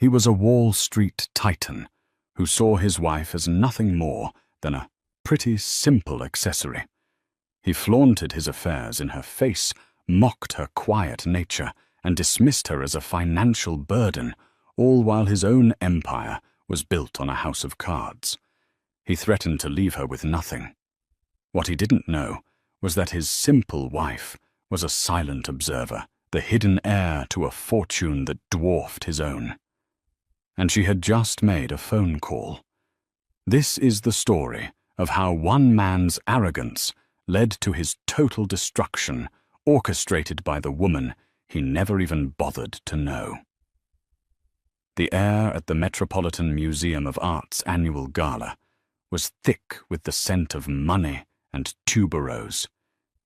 He was a Wall Street titan who saw his wife as nothing more than a pretty simple accessory. He flaunted his affairs in her face, mocked her quiet nature, and dismissed her as a financial burden, all while his own empire was built on a house of cards. He threatened to leave her with nothing. What he didn't know was that his simple wife was a silent observer, the hidden heir to a fortune that dwarfed his own. And she had just made a phone call. This is the story of how one man's arrogance led to his total destruction, orchestrated by the woman he never even bothered to know. The air at the Metropolitan Museum of Art's annual gala was thick with the scent of money and tuberose.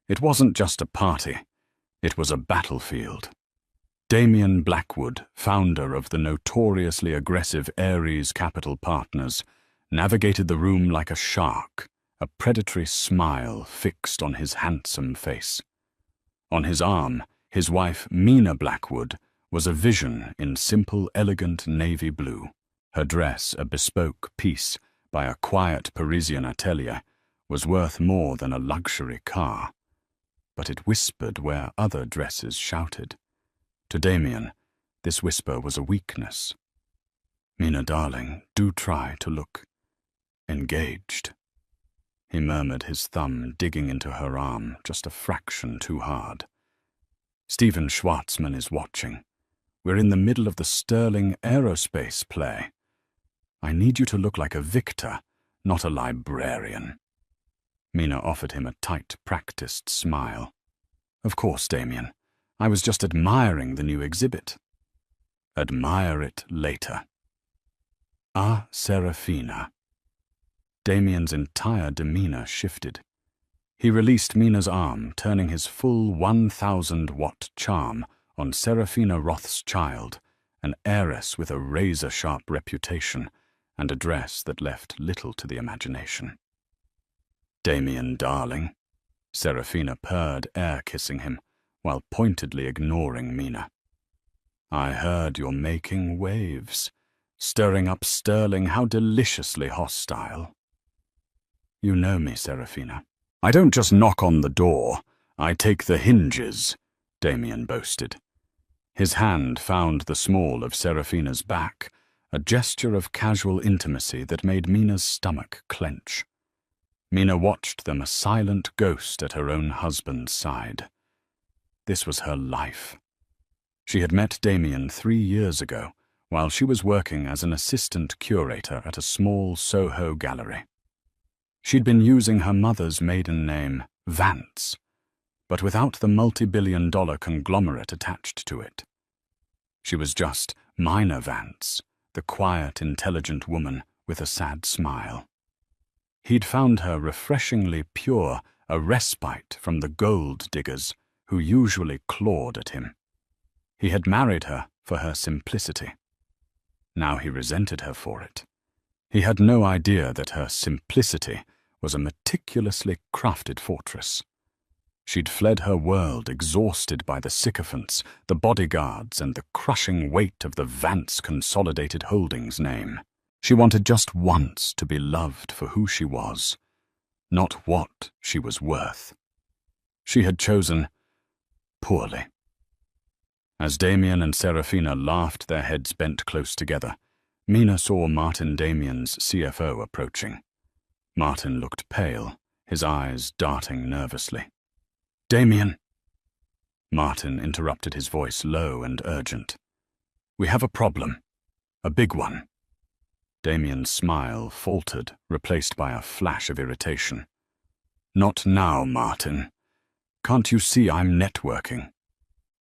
It wasn't just a party, it was a battlefield. Damian Blackwood, founder of the notoriously aggressive Ares Capital Partners, navigated the room like a shark, a predatory smile fixed on his handsome face. On his arm, his wife Mina Blackwood was a vision in simple, elegant navy blue. Her dress, a bespoke piece by a quiet Parisian atelier, was worth more than a luxury car. But it whispered where other dresses shouted. To Damian, this whisper was a weakness. "Mina, darling, do try to look engaged." He murmured, his thumb digging into her arm just a fraction too hard. "Steven Schwartzman is watching. We're in the middle of the Sterling Aerospace play. I need you to look like a victor, not a librarian." Mina offered him a tight, practiced smile. "Of course, Damian. I was just admiring the new exhibit." "Admire it later." "Ah, Serafina." Damian's entire demeanor shifted. He released Mina's arm, turning his full 1,000-watt charm on Serafina Rothschild, an heiress with a razor-sharp reputation and a dress that left little to the imagination. "Damian, darling." Serafina purred, air-kissing him, while pointedly ignoring Mina. "I heard you're making waves, stirring up Sterling. How deliciously hostile." "You know me, Serafina. I don't just knock on the door, I take the hinges," Damian boasted. His hand found the small of Serafina's back, a gesture of casual intimacy that made Mina's stomach clench. Mina watched them, a silent ghost at her own husband's side. This was her life. She had met Damian 3 years ago, while she was working as an assistant curator at a small Soho gallery. She'd been using her mother's maiden name, Vance, but without the multi-billion-dollar conglomerate attached to it. She was just Mina Vance, the quiet, intelligent woman with a sad smile. He'd found her refreshingly pure, a respite from the gold diggers who usually clawed at him. He had married her for her simplicity. Now he resented her for it. He had no idea that her simplicity was a meticulously crafted fortress. She'd fled her world, exhausted by the sycophants, the bodyguards, and the crushing weight of the Vance Consolidated Holdings name. She wanted just once to be loved for who she was, not what she was worth. She had chosen poorly. As Damian and Serafina laughed, their heads bent close together, Mina saw Martin Damian's CFO approaching. Martin looked pale, his eyes darting nervously. "Damian!" Martin interrupted, his voice low and urgent. "We have a problem. A big one." Damian's smile faltered, replaced by a flash of irritation. "Not now, Martin. Can't you see I'm networking?"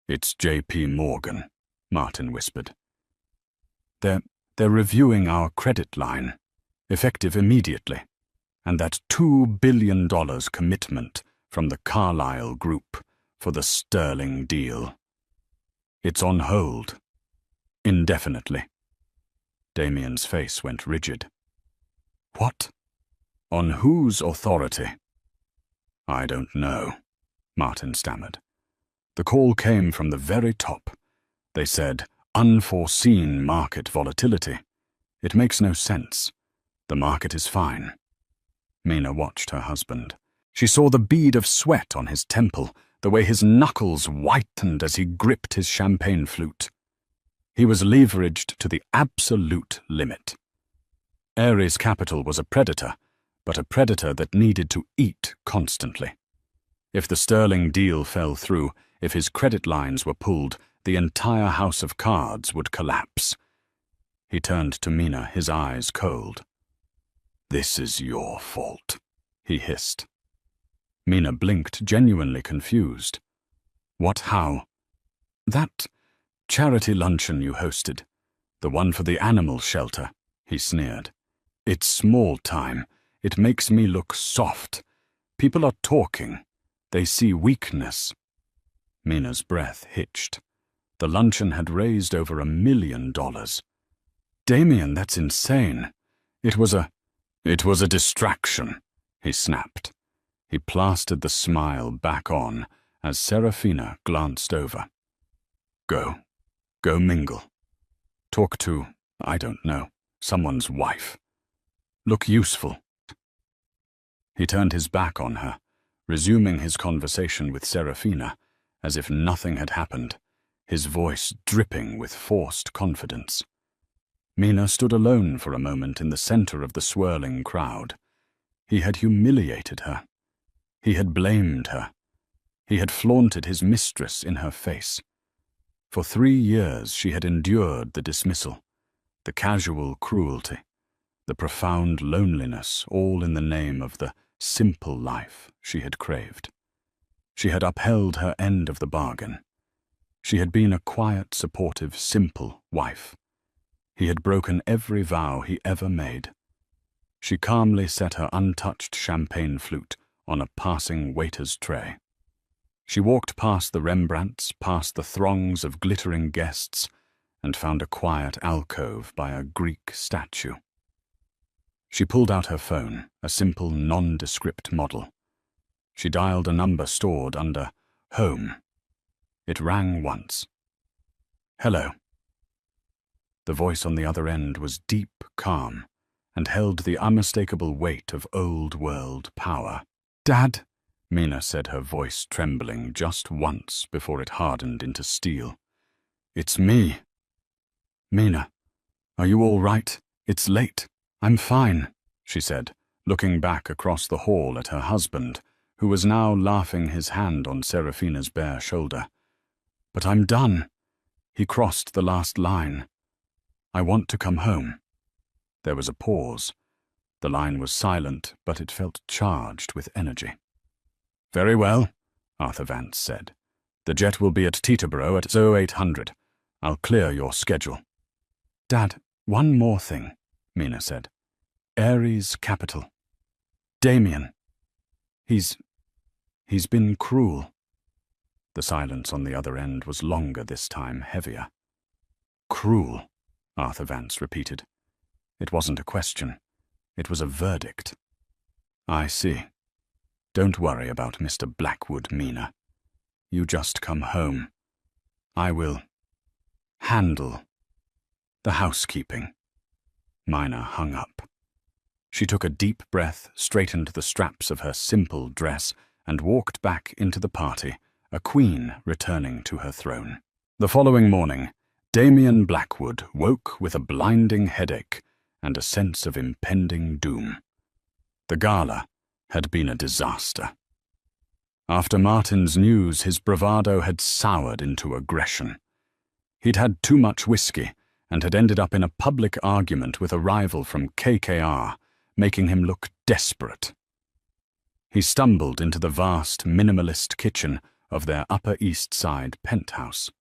"It's J.P. Morgan," Martin whispered. They're reviewing our credit line, effective immediately, and that $2 billion commitment from the Carlyle Group for the Sterling deal. It's on hold. Indefinitely." Damian's face went rigid. "What? On whose authority?" "I don't know," Martin stammered. "The call came from the very top. They said, unforeseen market volatility. It makes no sense. The market is fine. Mina watched her husband. She saw the bead of sweat on his temple, the way his knuckles whitened as he gripped his champagne flute. He was leveraged to the absolute limit. Ares Capital was a predator, but a predator that needed to eat constantly. If the sterling deal fell through, if his credit lines were pulled, the entire house of cards would collapse. He turned to Mina, his eyes cold. "This is your fault," he hissed. Mina blinked, genuinely confused. "What, how?" "That charity luncheon you hosted, the one for the animal shelter," he sneered. "It's small time. It makes me look soft. People are talking. They see weakness." Mina's breath hitched. The luncheon had raised over $1 million. "Damien, that's insane. It was a distraction," he snapped. He plastered the smile back on as Serafina glanced over. Go mingle. Talk to, I don't know, someone's wife. Look useful." He turned his back on her, resuming his conversation with Serafina, as if nothing had happened, his voice dripping with forced confidence. Mina stood alone for a moment in the center of the swirling crowd. He had humiliated her. He had blamed her. He had flaunted his mistress in her face. For 3 years she had endured the dismissal, the casual cruelty, the profound loneliness, all in the name of the simple life she had craved. She had upheld her end of the bargain. She had been a quiet, supportive, simple wife. He had broken every vow he ever made. She calmly set her untouched champagne flute on a passing waiter's tray. She walked past the Rembrandts, past the throngs of glittering guests, and found a quiet alcove by a Greek statue. She pulled out her phone, a simple, nondescript model. She dialed a number stored under Home. It rang once. "Hello." The voice on the other end was deep, calm, and held the unmistakable weight of old-world power. "Dad," Mina said, her voice trembling just once before it hardened into steel. "It's me." "Mina, are you all right? It's late." "I'm fine," she said, looking back across the hall at her husband, who was now laughing, his hand on Serafina's bare shoulder. "But I'm done. He crossed the last line. I want to come home." There was a pause. The line was silent, but it felt charged with energy. "Very well," Arthur Vance said. "The jet will be at Teterboro at 0800. I'll clear your schedule." "Dad, one more thing," Mina said. "Ares Capital. Damien. He's been cruel." The silence on the other end was longer this time, heavier. "Cruel," Arthur Vance repeated. It wasn't a question. It was a verdict. "I see. Don't worry about Mr. Blackwood, Mina. You just come home. I will handle the housekeeping." Mina hung up. She took a deep breath, straightened the straps of her simple dress, and walked back into the party, a queen returning to her throne. The following morning, Damien Blackwood woke with a blinding headache and a sense of impending doom. The gala had been a disaster. After Martin's news, his bravado had soured into aggression. He'd had too much whiskey and had ended up in a public argument with a rival from KKR, making him look desperate. He stumbled into the vast, minimalist kitchen of their Upper East Side penthouse.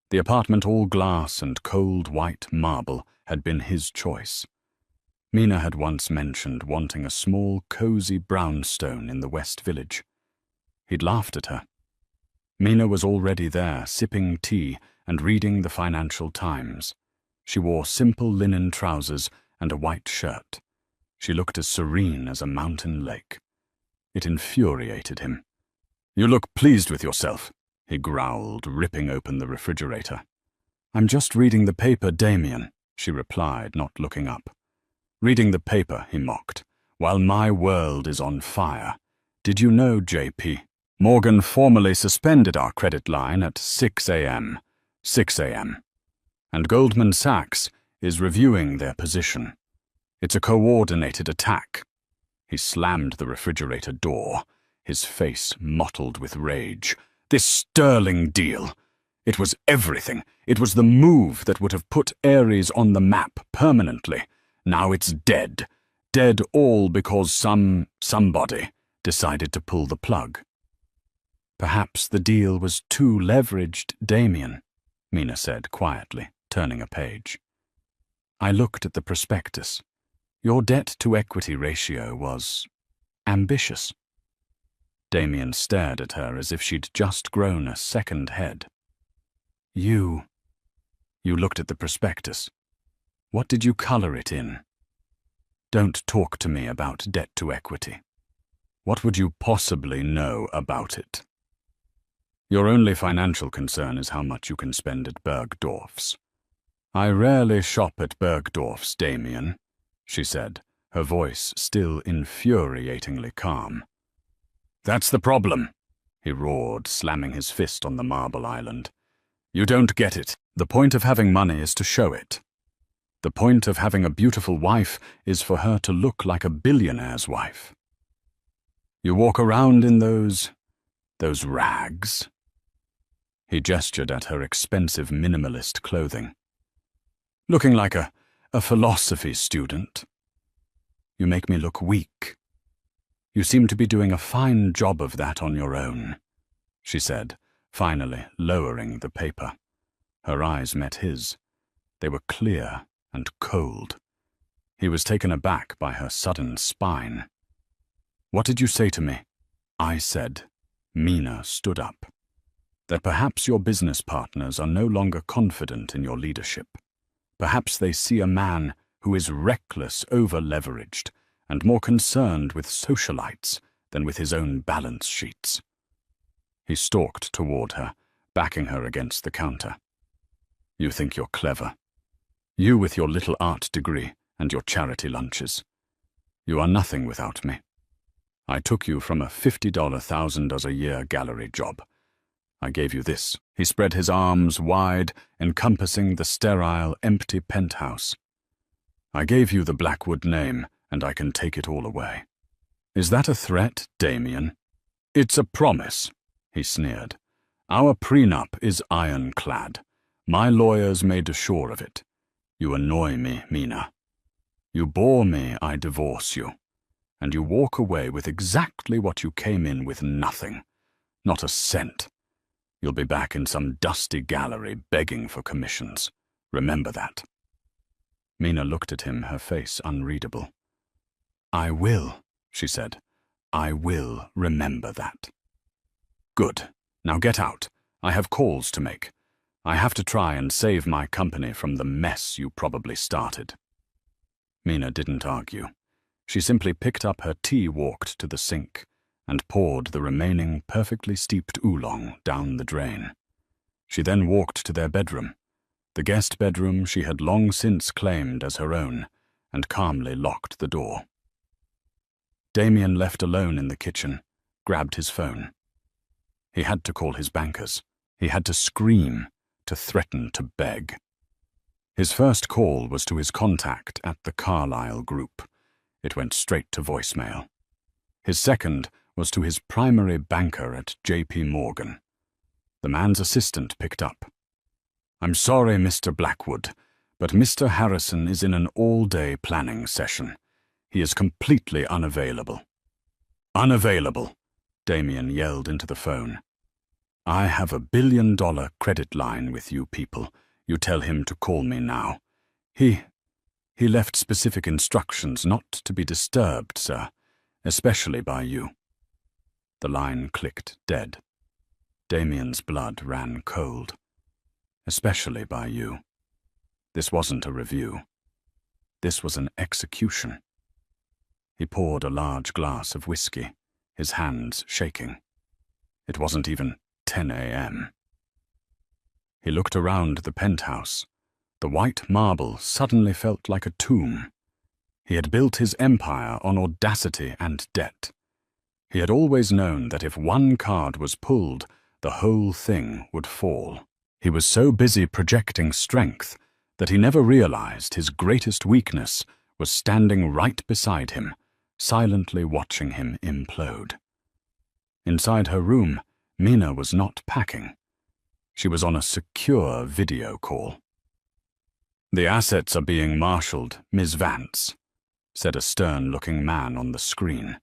The apartment, all glass and cold white marble, had been his choice. Mina had once mentioned wanting a small, cozy brownstone in the West Village. He'd laughed at her. Mina was already there, sipping tea and reading the Financial Times. She wore simple linen trousers and a white shirt. She looked as serene as a mountain lake. It infuriated him. "You look pleased with yourself," he growled, ripping open the refrigerator. "I'm just reading the paper, Damien," she replied, not looking up. "Reading the paper," he mocked, "while my world is on fire. Did you know, JP? Morgan formally suspended our credit line at 6 a.m. 6 a.m. And Goldman Sachs is reviewing their position. It's a coordinated attack." He slammed the refrigerator door, his face mottled with rage. "This sterling deal. It was everything. It was the move that would have put Ares on the map permanently. Now it's dead. Dead all because somebody decided to pull the plug." "Perhaps the deal was too leveraged, Damien," Mina said quietly, turning a page. "I looked at the prospectus. Your debt-to-equity ratio was ambitious." Damien stared at her as if she'd just grown a second head. You looked at the prospectus. What did you color it in? Don't talk to me about debt-to-equity. What would you possibly know about it? Your only financial concern is how much you can spend at Bergdorf's. I rarely shop at Bergdorf's, Damien, she said, her voice still infuriatingly calm. That's the problem, he roared, slamming his fist on the marble island. You don't get it. The point of having money is to show it. The point of having a beautiful wife is for her to look like a billionaire's wife. You walk around in those rags. He gestured at her expensive minimalist clothing. Looking like a philosophy student. You make me look weak. You seem to be doing a fine job of that on your own, she said, finally lowering the paper. Her eyes met his. They were clear and cold. He was taken aback by her sudden spine. What did you say to me? I said. Mina stood up. That perhaps your business partners are no longer confident in your leadership. Perhaps they see a man who is reckless, over-leveraged, and more concerned with socialites than with his own balance sheets. He stalked toward her, backing her against the counter. You think you're clever. You with your little art degree and your charity lunches. You are nothing without me. I took you from a $50 $1,000 a gallery job. I gave you this. He spread his arms wide, encompassing the sterile, empty penthouse. I gave you the Blackwood name, and I can take it all away. Is that a threat, Damien? It's a promise, he sneered. Our prenup is ironclad. My lawyers made sure of it. You annoy me, Mina. You bore me, I divorce you. And you walk away with exactly what you came in with, nothing. Not a cent. You'll be back in some dusty gallery begging for commissions. Remember that. Mina looked at him, her face unreadable. I will, she said. I will remember that. Good. Now get out. I have calls to make. I have to try and save my company from the mess you probably started. Mina didn't argue. She simply picked up her tea, walked to the sink, and poured the remaining perfectly steeped oolong down the drain. She then walked to their bedroom, the guest bedroom she had long since claimed as her own, and calmly locked the door. Damien, left alone in the kitchen, grabbed his phone. He had to call his bankers. He had to scream, to threaten, to beg. His first call was to his contact at the Carlyle Group. It went straight to voicemail. His second was to his primary banker at J.P. Morgan. The man's assistant picked up. I'm sorry, Mr. Blackwood, but Mr. Harrison is in an all-day planning session. He is completely unavailable. Unavailable, Damien yelled into the phone. I have a $1 billion credit line with you people. You tell him to call me now. He left specific instructions not to be disturbed, sir, especially by you. The line clicked dead. Damien's blood ran cold. Especially by you. This wasn't a review. This was an execution. He poured a large glass of whiskey, his hands shaking. It wasn't even 10 a.m. He looked around the penthouse. The white marble suddenly felt like a tomb. He had built his empire on audacity and debt. He had always known that if one card was pulled, the whole thing would fall. He was so busy projecting strength that he never realized his greatest weakness was standing right beside him, silently watching him implode. Inside her room, Mina was not packing. She was on a secure video call. "The assets are being marshaled, Ms. Vance," said a stern-looking man on the screen.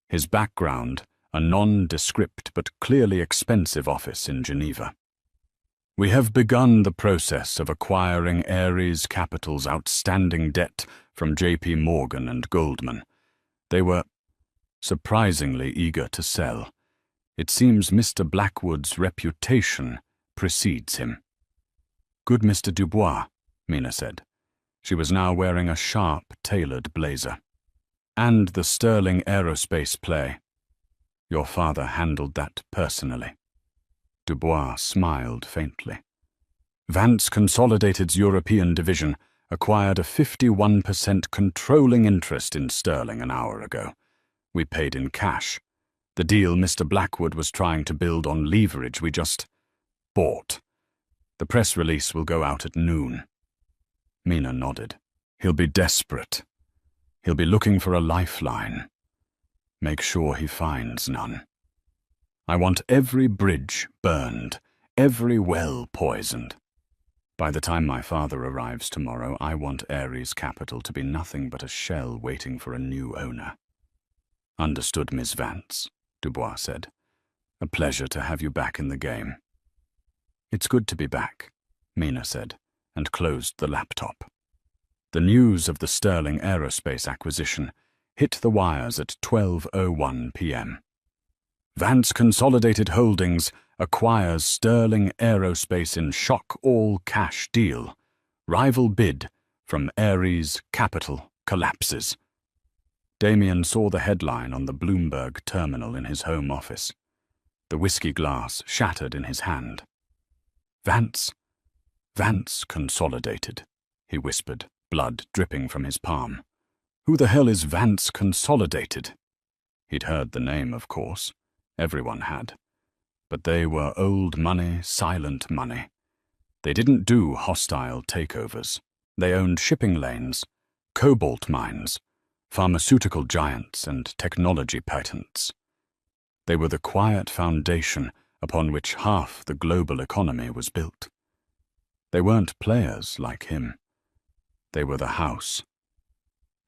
His background, a nondescript but clearly expensive office in Geneva. "We have begun the process of acquiring Ares Capital's outstanding debt from J.P. Morgan and Goldman. They were surprisingly eager to sell. It seems Mr. Blackwood's reputation precedes him." "Good Mr. Dubois," Mina said. She was now wearing a sharp, tailored blazer. "And the Sterling Aerospace play. Your father handled that personally." Dubois smiled faintly. "Vance Consolidated's European division acquired a 51% controlling interest in Sterling an hour ago. We paid in cash. The deal Mr. Blackwood was trying to build on leverage we just bought. The press release will go out at noon." Mina nodded. "He'll be desperate. He'll be looking for a lifeline. Make sure he finds none. I want every bridge burned, every well poisoned. By the time my father arrives tomorrow, I want Ares Capital to be nothing but a shell waiting for a new owner." "Understood, Miss Vance," Dubois said. "A pleasure to have you back in the game." "It's good to be back," Mina said, and closed the laptop. The news of the Sterling Aerospace acquisition hit the wires at 12:01 p.m. "Vance Consolidated Holdings acquires Sterling Aerospace in shock all-cash deal. Rival bid from Ares Capital collapses." Damien saw the headline on the Bloomberg terminal in his home office. The whiskey glass shattered in his hand. Vance Consolidated," he whispered, blood dripping from his palm. "Who the hell is Vance Consolidated?" He'd heard the name, of course. Everyone had. But they were old money, silent money. They didn't do hostile takeovers. They owned shipping lanes, cobalt mines, pharmaceutical giants, and technology patents. They were the quiet foundation upon which half the global economy was built. They weren't players like him. They were the house.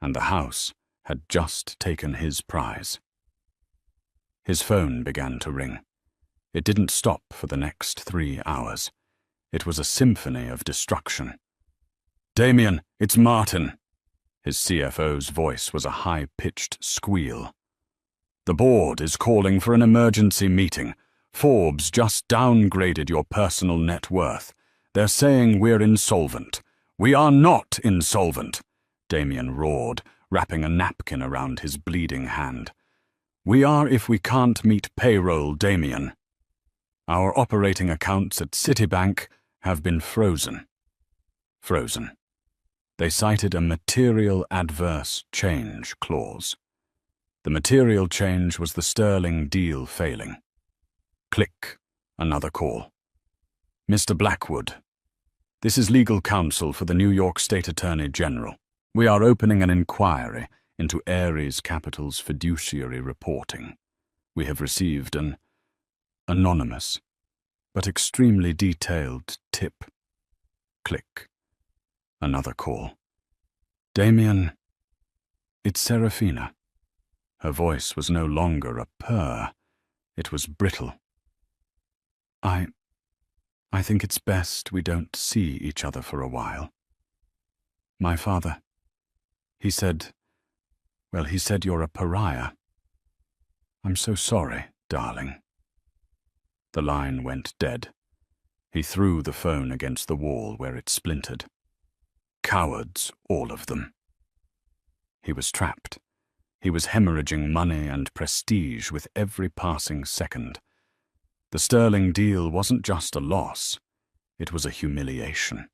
And the house had just taken his prize. His phone began to ring. It didn't stop for the next 3 hours. It was a symphony of destruction. "Damien, it's Martin." His CFO's voice was a high-pitched squeal. "The board is calling for an emergency meeting. Forbes just downgraded your personal net worth. They're saying we're insolvent." "We are not insolvent," Damien roared, wrapping a napkin around his bleeding hand. "We are if we can't meet payroll, Damien. Our operating accounts at Citibank have been frozen." Frozen. They cited a material adverse change clause. The material change was the Sterling deal failing. Click. Another call. "Mr. Blackwood, this is legal counsel for the New York State Attorney General. We are opening an inquiry into Ares Capital's fiduciary reporting. We have received an anonymous but extremely detailed tip." Click. Another call. "Damien, it's Serafina." Her voice was no longer a purr. It was brittle. I think it's best we don't see each other for a while. My father, he said you're a pariah. I'm so sorry, darling." The line went dead. He threw the phone against the wall where it splintered. Cowards, all of them. He was trapped. He was hemorrhaging money and prestige with every passing second. The Sterling deal wasn't just a loss. It was a humiliation.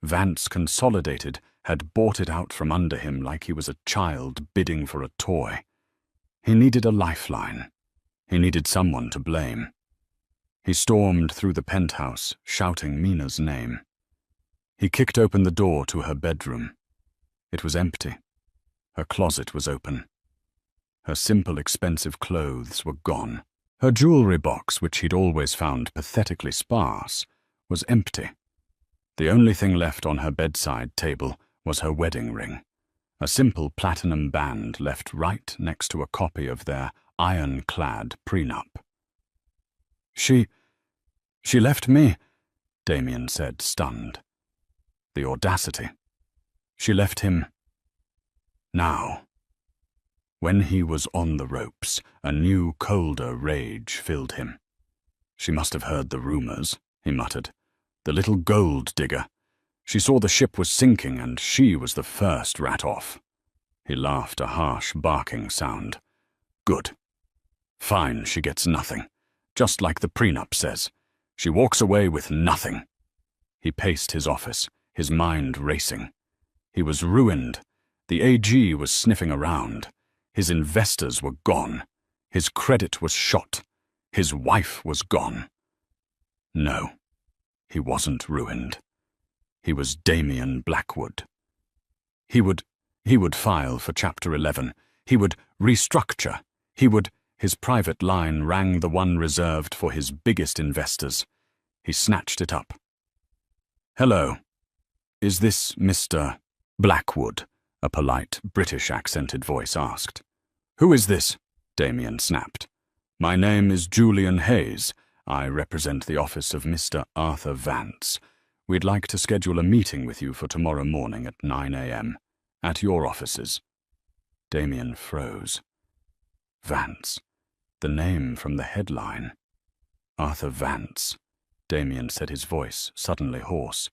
Vance Consolidated had bought it out from under him like he was a child bidding for a toy. He needed a lifeline. He needed someone to blame. He stormed through the penthouse, shouting Mina's name. He kicked open the door to her bedroom. It was empty. Her closet was open. Her simple, expensive clothes were gone. Her jewelry box, which he'd always found pathetically sparse, was empty. The only thing left on her bedside table was her wedding ring, a simple platinum band left right next to a copy of their ironclad prenup. She left me, Damien said, stunned. The audacity. She left him now. When he was on the ropes, a new, colder rage filled him. She must have heard the rumors, he muttered. The little gold digger. She saw the ship was sinking and she was the first rat off. He laughed, a harsh, barking sound. Good. Fine, she gets nothing. Just like the prenup says. She walks away with nothing. He paced his office, his mind racing. He was ruined. The AG was sniffing around. His investors were gone. His credit was shot. His wife was gone. No, he wasn't ruined. He was Damien Blackwood. He would file for Chapter 11. He would restructure. His private line rang the one reserved for his biggest investors. He snatched it up. Hello. Is this Mr. Blackwood? A polite, British-accented voice asked. Who is this? Damien snapped. My name is Julian Hayes. I represent the office of Mr. Arthur Vance. We'd like to schedule a meeting with you for tomorrow morning at 9 a.m. at your offices. Damien froze. Vance. The name from the headline. Arthur Vance. Damien said, his voice suddenly hoarse.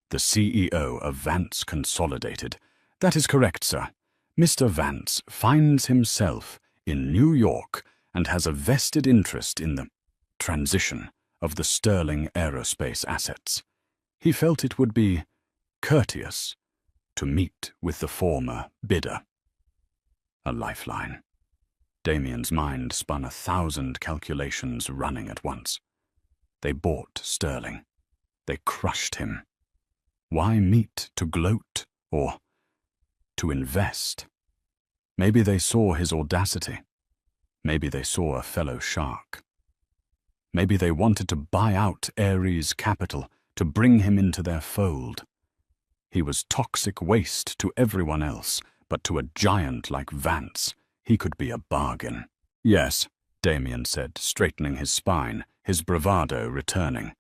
The CEO of Vance Consolidated. That is correct, sir. Mr. Vance finds himself in New York and has a vested interest in the transition of the Sterling Aerospace assets. He felt it would be courteous to meet with the former bidder. A lifeline. Damien's mind spun 1,000 calculations running at once. They bought Sterling. They crushed him. Why meet to gloat or to invest? Maybe they saw his audacity. Maybe they saw a fellow shark. Maybe they wanted to buy out Ares Capital to bring him into their fold. He was toxic waste to everyone else, but to a giant like Vance, he could be a bargain. Yes, Damien said, straightening his spine, his bravado returning.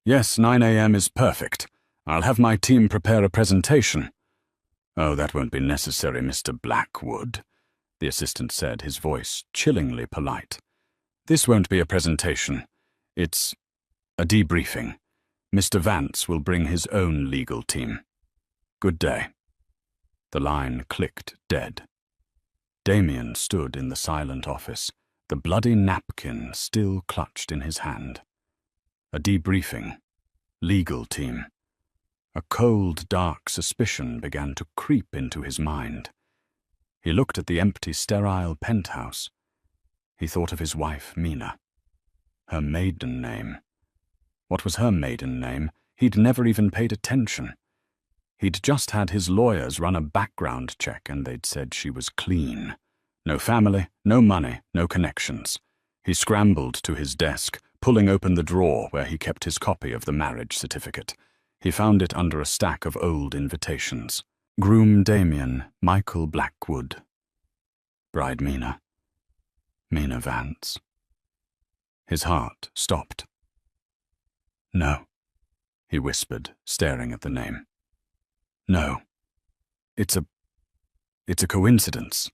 Yes, 9 a.m. is perfect. I'll have my team prepare a presentation. Oh, that won't be necessary, Mr. Blackwood, the assistant said, his voice chillingly polite. This won't be a presentation. It's a debriefing. Mr. Vance will bring his own legal team. Good day. The line clicked dead. Damien stood in the silent office, the bloody napkin still clutched in his hand. A debriefing. Legal team. A cold, dark suspicion began to creep into his mind. He looked at the empty, sterile penthouse. He thought of his wife, Mina. Her maiden name. What was her maiden name? He'd never even paid attention. He'd just had his lawyers run a background check and they'd said she was clean. No family, no money, no connections. He scrambled to his desk, pulling open the drawer where he kept his copy of the marriage certificate. He found it under a stack of old invitations. Groom Damien, Michael Blackwood. Bride Mina. Mina Vance. His heart stopped. No, he whispered, staring at the name. No. It's a coincidence.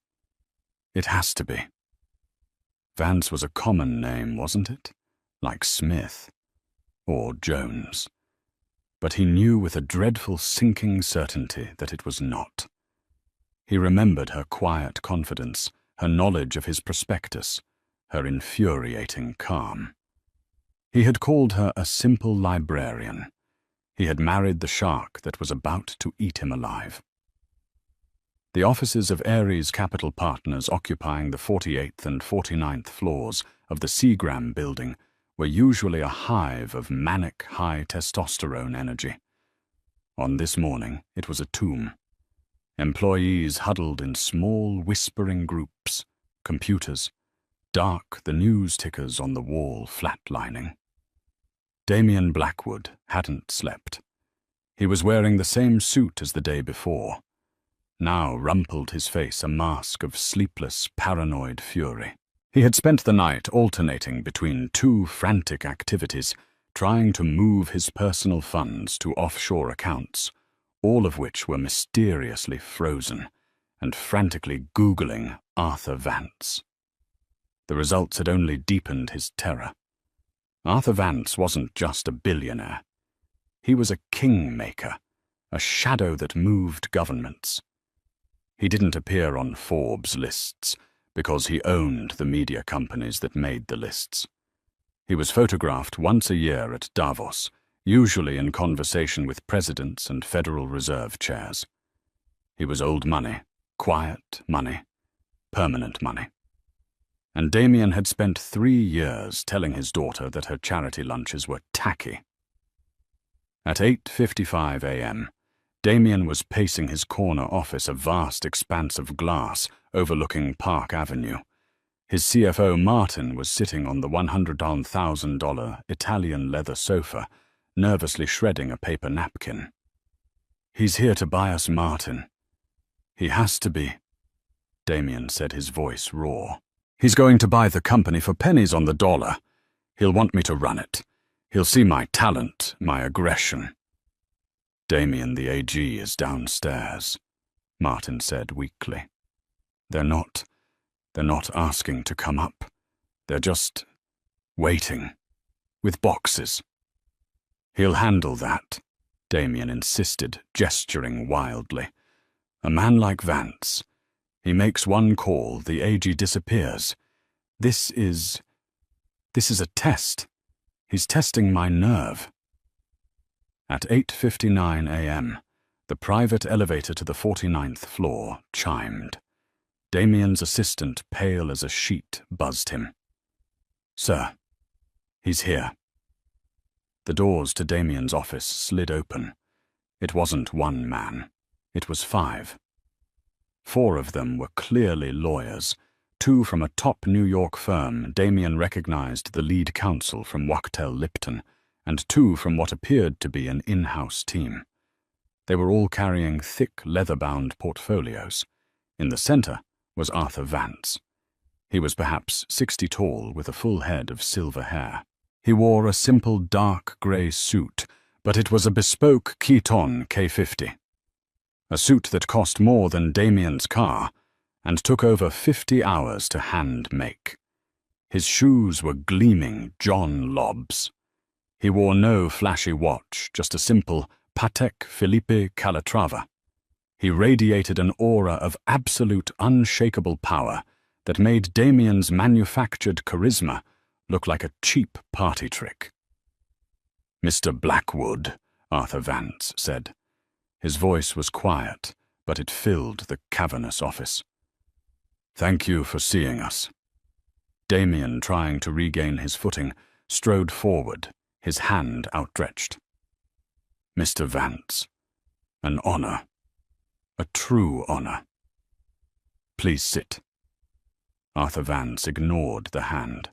It has to be. Vance was a common name, wasn't it? Like Smith. Or Jones. But he knew with a dreadful sinking certainty that it was not. He remembered her quiet confidence, her knowledge of his prospectus, her infuriating calm. He had called her a simple librarian. He had married the shark that was about to eat him alive. The offices of Ares Capital Partners, occupying the 48th and 49th floors of the Seagram building, were usually a hive of manic high testosterone energy. On this morning, it was a tomb. Employees huddled in small, whispering groups, computers, dark, the news tickers on the wall flatlining. Damien Blackwood hadn't slept. He was wearing the same suit as the day before. Now rumpled his face a mask of sleepless, paranoid fury. He had spent the night alternating between two frantic activities, trying to move his personal funds to offshore accounts, all of which were mysteriously frozen, and frantically Googling Arthur Vance. The results had only deepened his terror. Arthur Vance wasn't just a billionaire. He was a kingmaker, a shadow that moved governments. He didn't appear on Forbes lists because he owned the media companies that made the lists. He was photographed once a year at Davos, usually in conversation with presidents and Federal Reserve chairs. He was old money, quiet money, permanent money. And Damien had spent 3 years telling his daughter that her charity lunches were tacky. At 8:55 a.m., Damien was pacing his corner office, a vast expanse of glass overlooking Park Avenue. His CFO, Martin, was sitting on the $100,000 Italian leather sofa, nervously shredding a paper napkin. "He's here to buy us, Martin. He has to be," Damien said, his voice raw. "He's going to buy the company for pennies on the dollar. He'll want me to run it. He'll see my talent, my aggression." "Damien, the AG is downstairs," Martin said weakly. They're not asking to come up. They're just waiting, with boxes." "He'll handle that," Damien insisted, gesturing wildly. "A man like Vance. He makes one call, the AG disappears. This is a test. He's testing my nerve." At 8:59 a.m., the private elevator to the 49th floor chimed. Damien's assistant, pale as a sheet, buzzed him. "Sir, he's here." The doors to Damien's office slid open. It wasn't one man. It was 5. 4 of them were clearly lawyers. 2 from a top New York firm. Damien recognized the lead counsel from Wachtell Lipton, and 2 from what appeared to be an in-house team. They were all carrying thick, leather-bound portfolios. In the center was Arthur Vance. He was perhaps 60 tall, with a full head of silver hair. He wore a simple dark grey suit, but it was a bespoke Keaton K50. A suit that cost more than Damien's car, and took over 50 hours to hand-make. His shoes were gleaming John Lobs. He wore no flashy watch, just a simple Patek Philippe Calatrava. He radiated an aura of absolute unshakable power that made Damien's manufactured charisma look like a cheap party trick. "Mr. Blackwood," Arthur Vance said. His voice was quiet, but it filled the cavernous office. "Thank you for seeing us." Damien, trying to regain his footing, strode forward, his hand outstretched. "Mr. Vance, an honor, a true honor. Please sit." Arthur Vance ignored the hand.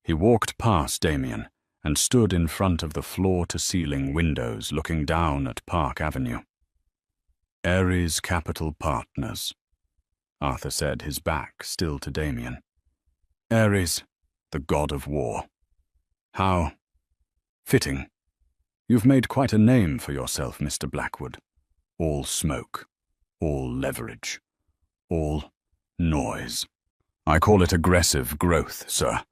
He walked past Damien and stood in front of the floor-to-ceiling windows looking down at Park Avenue. "Ares Capital Partners," Arthur said, his back still to Damien. "Ares, the god of war. How fitting. You've made quite a name for yourself, Mr. Blackwood. All smoke, all leverage, all noise." "I call it aggressive growth, sir,"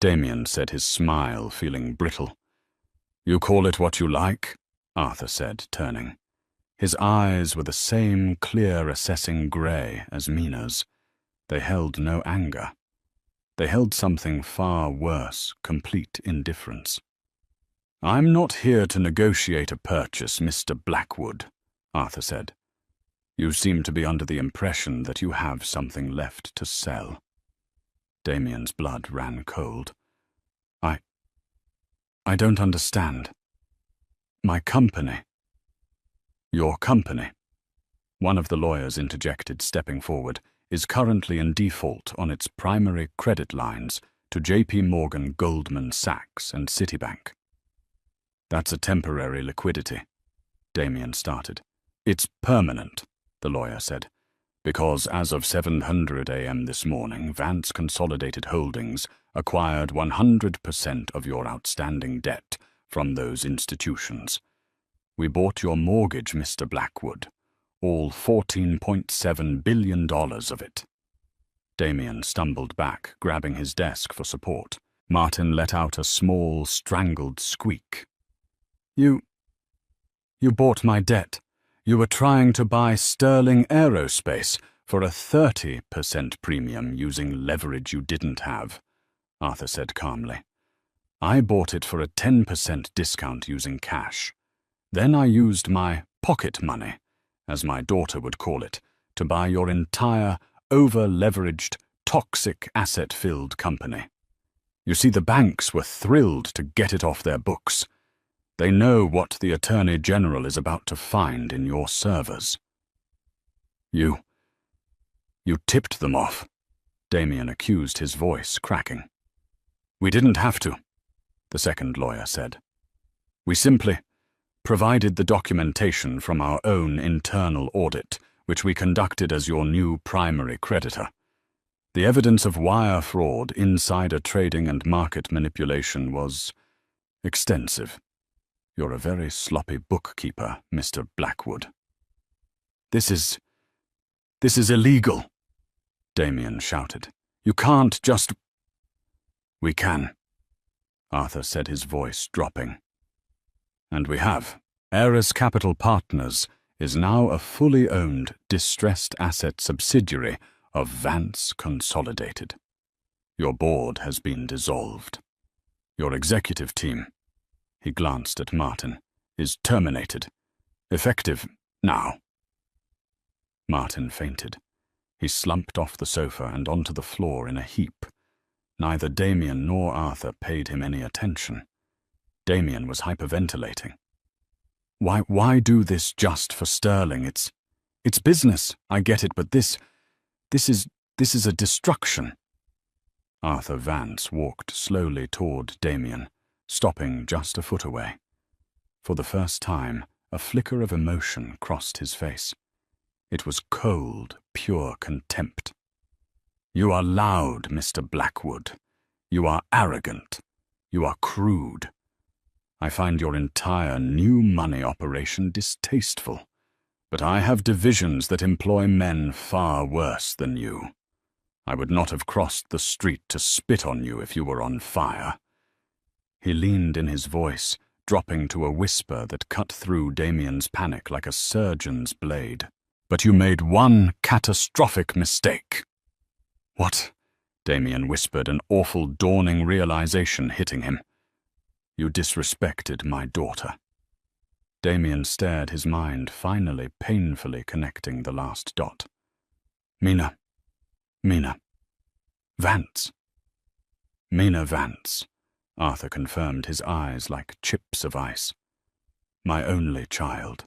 Damien said, his smile feeling brittle. "You call it what you like," Arthur said, turning. His eyes were the same clear, assessing grey as Mina's. They held no anger. They held something far worse, complete indifference. "I'm not here to negotiate a purchase, Mr. Blackwood," Arthur said. "You seem to be under the impression that you have something left to sell." Damien's blood ran cold. I don't understand. My company." "Your company," one of the lawyers interjected, stepping forward, "is currently in default on its primary credit lines to J.P. Morgan, Goldman Sachs, and Citibank." "That's a temporary liquidity," Damien started. "It's permanent," the lawyer said, "because as of 7:00 a.m. this morning, Vance Consolidated Holdings acquired 100% of your outstanding debt from those institutions. We bought your mortgage, Mr. Blackwood, all $14.7 billion of it." Damien stumbled back, grabbing his desk for support. Martin let out a small, strangled squeak. You bought my debt. You were trying to buy Sterling Aerospace for a 30% premium using leverage you didn't have," Arthur said calmly. "I bought it for a 10% discount using cash. Then I used my pocket money, as my daughter would call it, to buy your entire, over-leveraged, toxic asset-filled company. You see, the banks were thrilled to get it off their books. They know what the Attorney General is about to find in your servers." You tipped them off," Damien accused, his voice cracking. "We didn't have to," the second lawyer said. "We simply provided the documentation from our own internal audit, which we conducted as your new primary creditor. The evidence of wire fraud, insider trading, and market manipulation was extensive. You're a very sloppy bookkeeper, Mr. Blackwood." This is illegal," Damien shouted. "You can't just—" "We can," Arthur said, his voice dropping. "And we have. Ares Capital Partners is now a fully owned, distressed asset subsidiary of Vance Consolidated. Your board has been dissolved. Your executive team," he glanced at Martin, "is terminated. Effective now." Martin fainted. He slumped off the sofa and onto the floor in a heap. Neither Damien nor Arthur paid him any attention. Damien was hyperventilating. Why do this just for Sterling? It's business, I get it, but this is a destruction." Arthur Vance walked slowly toward Damien, stopping just a foot away. For the first time, a flicker of emotion crossed his face. It was cold, pure contempt. "You are loud, Mr. Blackwood. You are arrogant. You are crude. I find your entire new money operation distasteful, but I have divisions that employ men far worse than you. I would not have crossed the street to spit on you if you were on fire." He leaned in his voice, dropping to a whisper that cut through Damien's panic like a surgeon's blade. "But you made one catastrophic mistake." "What?" Damien whispered, an awful dawning realization hitting him. "You disrespected my daughter." Damien stared, his mind finally painfully connecting the last dot. Mina Vance. Mina Vance, Arthur confirmed, his eyes like chips of ice. "My only child.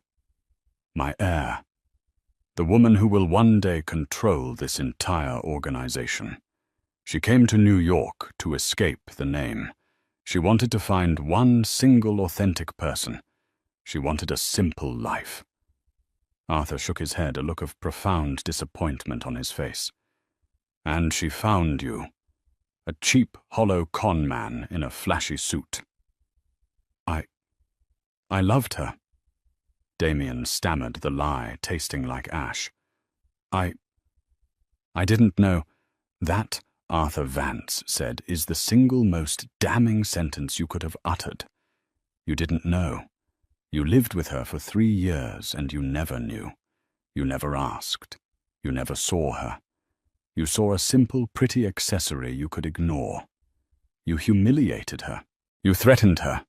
My heir. The woman who will one day control this entire organization. She came to New York to escape the name. She wanted to find one single authentic person. She wanted a simple life." Arthur shook his head, a look of profound disappointment on his face. "And she found you. A cheap, hollow con man in a flashy suit." I loved her." Damien stammered the lie, tasting like ash. I didn't know. That," Arthur Vance said, "is the single most damning sentence you could have uttered. You didn't know. You lived with her for 3 years, and you never knew. You never asked. You never saw her. You saw a simple, pretty accessory you could ignore. You humiliated her. You threatened her.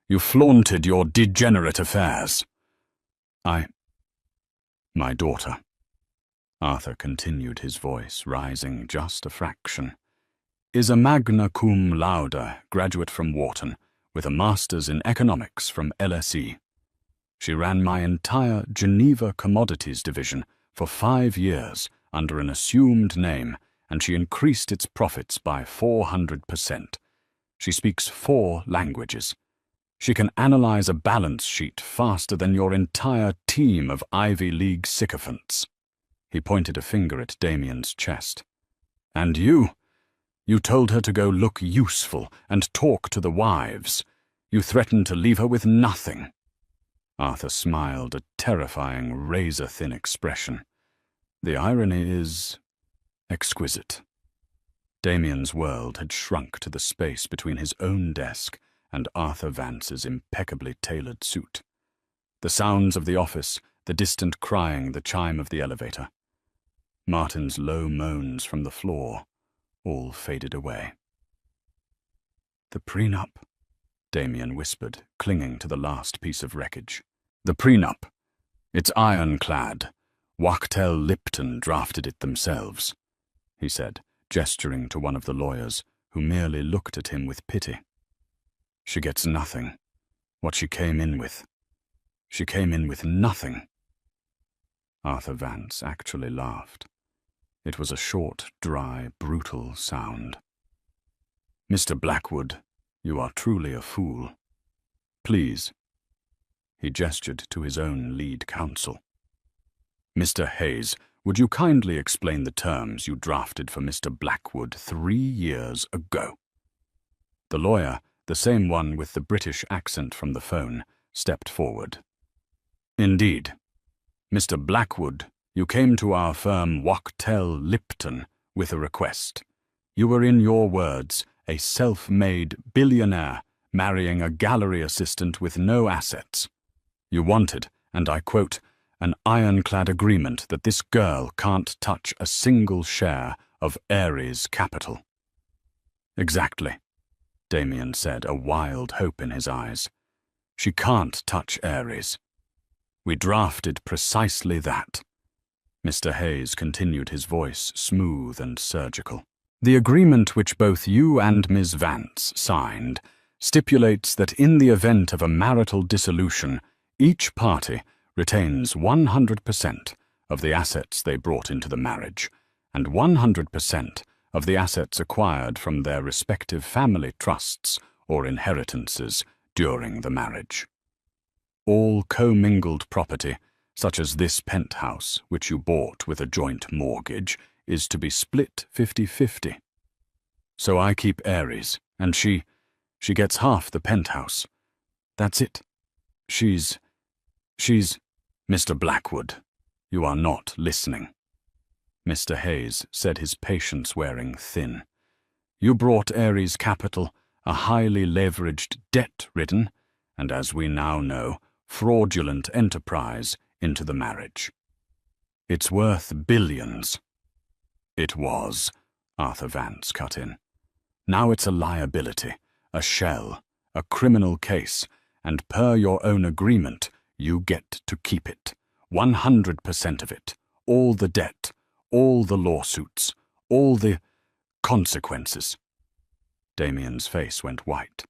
You flaunted your degenerate affairs. My daughter. Arthur continued, his voice rising just a fraction, is a magna cum laude graduate from Wharton with a master's in economics from LSE. She ran my entire Geneva Commodities division for 5 years under an assumed name, and she increased its profits by 400%. She speaks 4 languages. She can analyze a balance sheet faster than your entire team of Ivy League sycophants. He pointed a finger at Damien's chest. And you told her to go look useful and talk to the wives. You threatened to leave her with nothing. Arthur smiled, a terrifying, razor-thin expression. The irony is exquisite. Damien's world had shrunk to the space between his own desk and Arthur Vance's impeccably tailored suit. The sounds of the office, the distant crying, the chime of the elevator, Martin's low moans from the floor, all faded away. The prenup, Damien whispered, clinging to the last piece of wreckage. The prenup. It's ironclad. Wachtell Lipton drafted it themselves, he said, gesturing to one of the lawyers, who merely looked at him with pity. She gets nothing. What she came in with. She came in with nothing. Arthur Vance actually laughed. It was a short, dry, brutal sound. Mr. Blackwood, you are truly a fool. Please. He gestured to his own lead counsel. Mr. Hayes, would you kindly explain the terms you drafted for Mr. Blackwood 3 years ago? The lawyer, the same one with the British accent from the phone, stepped forward. Indeed. Mr. Blackwood, you came to our firm Wachtell Lipton with a request. You were, in your words, a self-made billionaire marrying a gallery assistant with no assets. You wanted, and I quote, an ironclad agreement that this girl can't touch a single share of Ares Capital. Exactly, Damien said, a wild hope in his eyes. She can't touch Ares. We drafted precisely that. Mr. Hayes continued, his voice smooth and surgical. The agreement which both you and Ms. Vance signed stipulates that in the event of a marital dissolution, each party retains 100% of the assets they brought into the marriage, and 100% of the assets acquired from their respective family trusts or inheritances during the marriage. All commingled property, such as this penthouse, which you bought with a joint mortgage, is to be split 50-50. So I keep Ares, and she gets half the penthouse. That's it. She's... Mr. Blackwood, you are not listening. Mr. Hayes said, his patience wearing thin. You brought Ares Capital, a highly leveraged, debt-ridden, and as we now know, fraudulent enterprise, into the marriage. It's worth billions. It was, Arthur Vance cut in. Now it's a liability, a shell, a criminal case, and per your own agreement, you get to keep it. 100% of it. All the debt, all the lawsuits, all the consequences. Damien's face went white.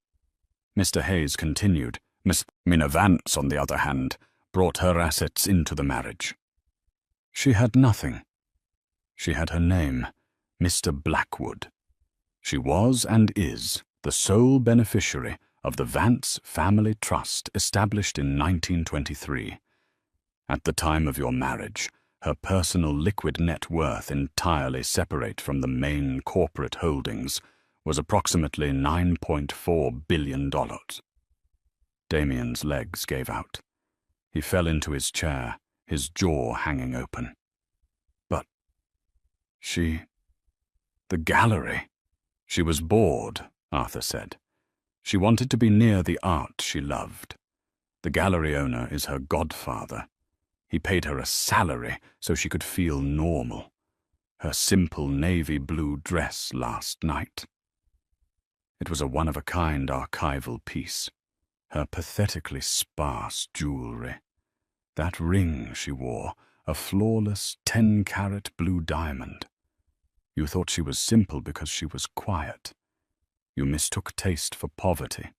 Mr. Hayes continued. Miss Mina Vance, on the other hand, brought her assets into the marriage. She had nothing. She had her name, Mr. Blackwood. She was and is the sole beneficiary of the Vance Family Trust established in 1923. At the time of your marriage, her personal liquid net worth, entirely separate from the main corporate holdings, was approximately $9.4 billion. Damien's legs gave out. He fell into his chair, his jaw hanging open. But the gallery. She was bored, Arthur said. She wanted to be near the art she loved. The gallery owner is her godfather. He paid her a salary so she could feel normal. her simple navy blue dress last night. It was a one-of-a-kind archival piece, her pathetically sparse jewelry. That ring she wore, a flawless 10-carat blue diamond. You thought she was simple because she was quiet. You mistook taste for poverty.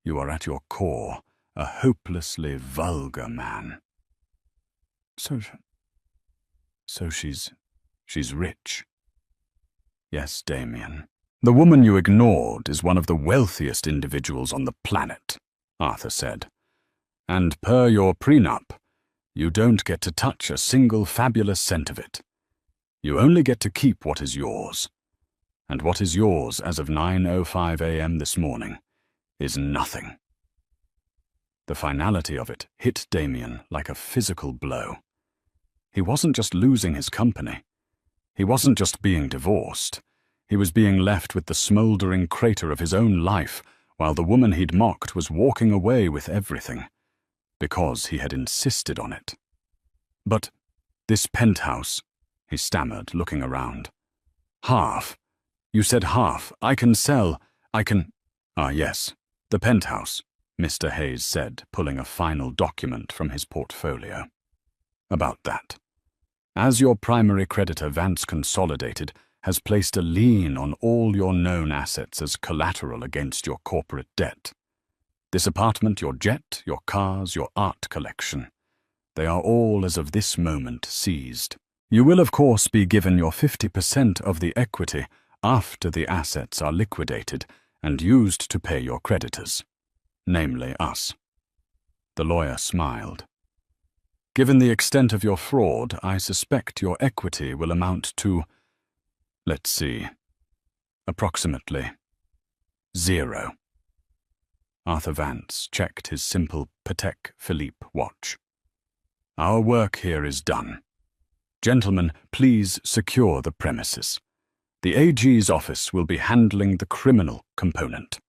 You are at your core a hopelessly vulgar man. So she's rich. Yes, Damien. The woman you ignored is one of the wealthiest individuals on the planet, Arthur said. And per your prenup, you don't get to touch a single fabulous cent of it. You only get to keep what is yours. And what is yours as of 9:05 a.m. this morning is nothing. The finality of it hit Damien like a physical blow. He wasn't just losing his company. He wasn't just being divorced. He was being left with the smouldering crater of his own life while the woman he'd mocked was walking away with everything, because he had insisted on it. But this penthouse, he stammered, looking around. Half. You said half. I can sell. I can... Ah, yes, the penthouse, Mr. Hayes said, pulling a final document from his portfolio. About that. As your primary creditor, Vance Consolidated, has placed a lien on all your known assets as collateral against your corporate debt. This apartment, your jet, your cars, your art collection, they are all as of this moment seized. You will of course be given your 50% of the equity after the assets are liquidated and used to pay your creditors, namely us. The lawyer smiled. Given the extent of your fraud, I suspect your equity will amount to, let's see, approximately 0. Arthur Vance checked his simple Patek Philippe watch. Our work here is done. Gentlemen, please secure the premises. The AG's office will be handling the criminal component.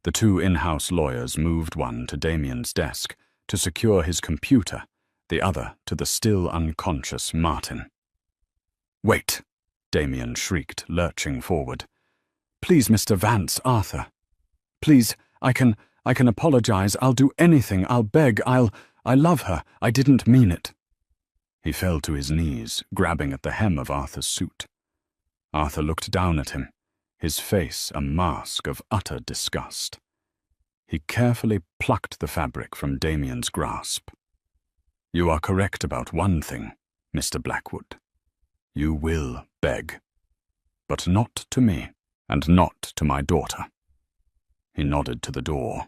The two in-house lawyers moved one to Damien's desk to secure his computer, the other to the still unconscious Martin. Wait, Damien shrieked, lurching forward. Please, Mr. Vance, Arthur. Please, I can apologize. I'll do anything. I'll beg. I love her. I didn't mean it. He fell to his knees, grabbing at the hem of Arthur's suit. Arthur looked down at him, his face a mask of utter disgust. He carefully plucked the fabric from Damien's grasp. You are correct about one thing, Mr. Blackwood. You will beg. But not to me, and not to my daughter. He nodded to the door.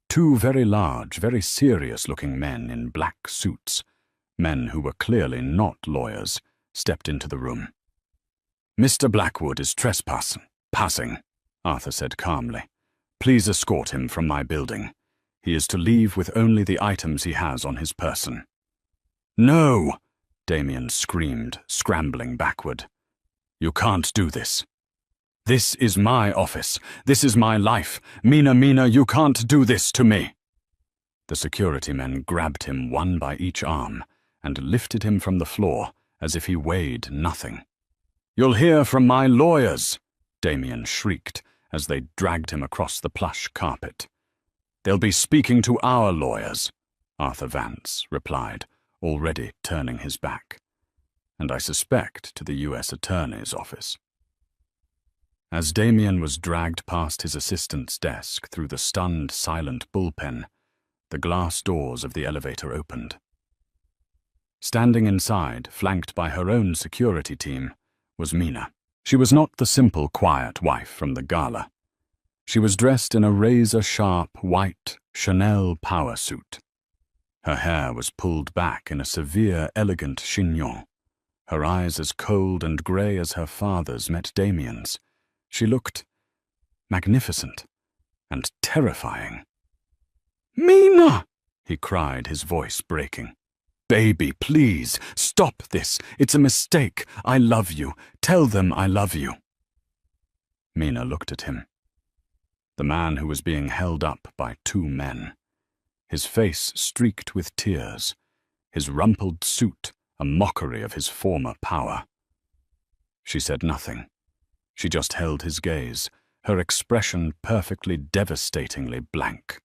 Two very large, very serious-looking men in black suits, men who were clearly not lawyers, stepped into the room. Mr. Blackwood is passing, Arthur said calmly. Please escort him from my building. He is to leave with only the items he has on his person. No! Damien screamed, scrambling backward. You can't do this. This is my office. This is my life. Mina, you can't do this to me. The security men grabbed him one by each arm and lifted him from the floor as if he weighed nothing. You'll hear from my lawyers, Damien shrieked as they dragged him across the plush carpet. They'll be speaking to our lawyers, Arthur Vance replied, already turning his back. And I suspect to the U.S. Attorney's office. As Damien was dragged past his assistant's desk through the stunned, silent bullpen, the glass doors of the elevator opened. Standing inside, flanked by her own security team, was Mina. She was not the simple, quiet wife from the gala. She was dressed in a razor-sharp, white Chanel power suit. Her hair was pulled back in a severe, elegant chignon. Her eyes as cold and grey as her father's met Damien's. She looked magnificent and terrifying. Mina! He cried, his voice breaking. Baby, please, stop this. It's a mistake. I love you. Tell them I love you. Mina looked at him. The man who was being held up by two men. His face streaked with tears, his rumpled suit a mockery of his former power. She said nothing. She just held his gaze, her expression perfectly devastatingly blank.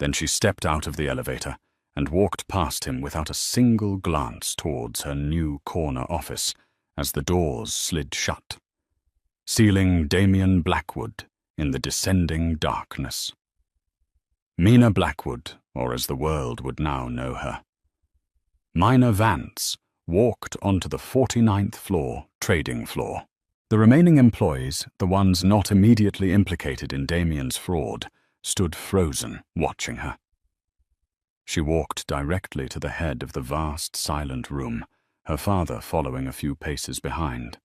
Then she stepped out of the elevator and walked past him without a single glance towards her new corner office as the doors slid shut, sealing Damien Blackwood in the descending darkness. Mina Blackwood, or as the world would now know her. Mina Vance walked onto the 49th floor trading floor. The remaining employees, the ones not immediately implicated in Damien's fraud, stood frozen, watching her. She walked directly to the head of the vast, silent room, her father following a few paces behind.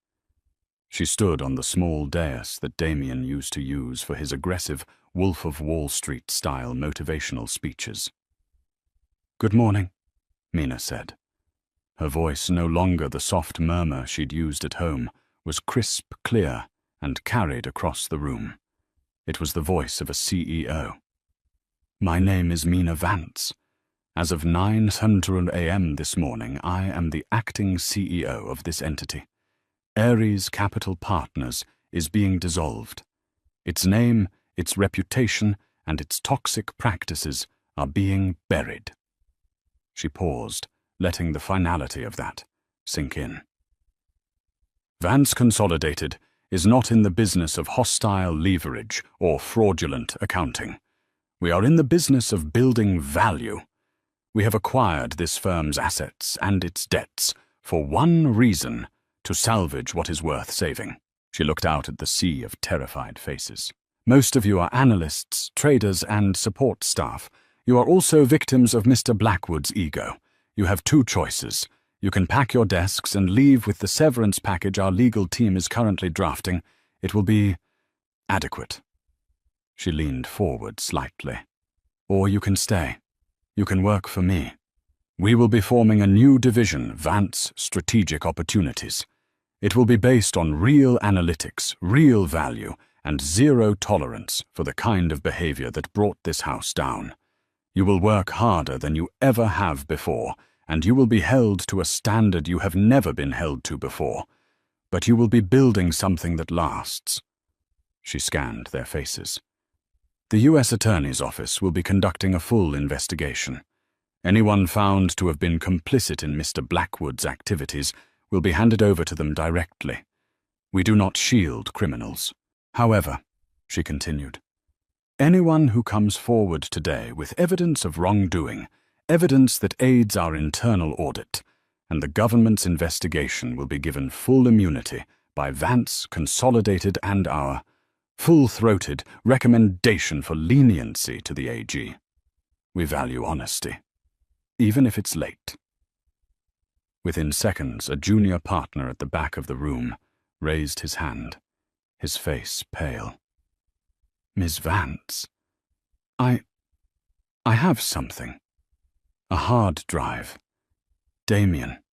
She stood on the small dais that Damien used to use for his aggressive Wolf of Wall Street-style motivational speeches. "Good morning," Mina said. Her voice, no longer the soft murmur she'd used at home, was crisp, clear, and carried across the room. It was the voice of a CEO. "My name is Mina Vance. As of 9:00 a.m. this morning, I am the acting CEO of this entity. Ares Capital Partners is being dissolved. Its name, its reputation, and its toxic practices are being buried." She paused, letting the finality of that sink in. "Vance Consolidated is not in the business of hostile leverage or fraudulent accounting. We are in the business of building value. We have acquired this firm's assets and its debts for one reason: to salvage what is worth saving." She looked out at the sea of terrified faces. "Most of you are analysts, traders, and support staff. You are also victims of Mr. Blackwood's ego. You have two choices. You can pack your desks and leave with the severance package our legal team is currently drafting. It will be adequate." She leaned forward slightly. "Or you can stay. You can work for me. We will be forming a new division, Vance Strategic Opportunities. It will be based on real analytics, real value, and zero tolerance for the kind of behavior that brought this house down. You will work harder than you ever have before, and you will be held to a standard you have never been held to before. But you will be building something that lasts." She scanned their faces. "The U.S. Attorney's Office will be conducting a full investigation. Anyone found to have been complicit in Mr. Blackwood's activities will be handed over to them directly. We do not shield criminals. However," she continued, "anyone who comes forward today with evidence of wrongdoing, evidence that aids our internal audit, and the government's investigation will be given full immunity by Vance Consolidated and our full-throated recommendation for leniency to the AG. We value honesty, even if it's late." Within seconds, a junior partner at the back of the room raised his hand, his face pale. "Ms. Vance, I have something. A hard drive. Damien.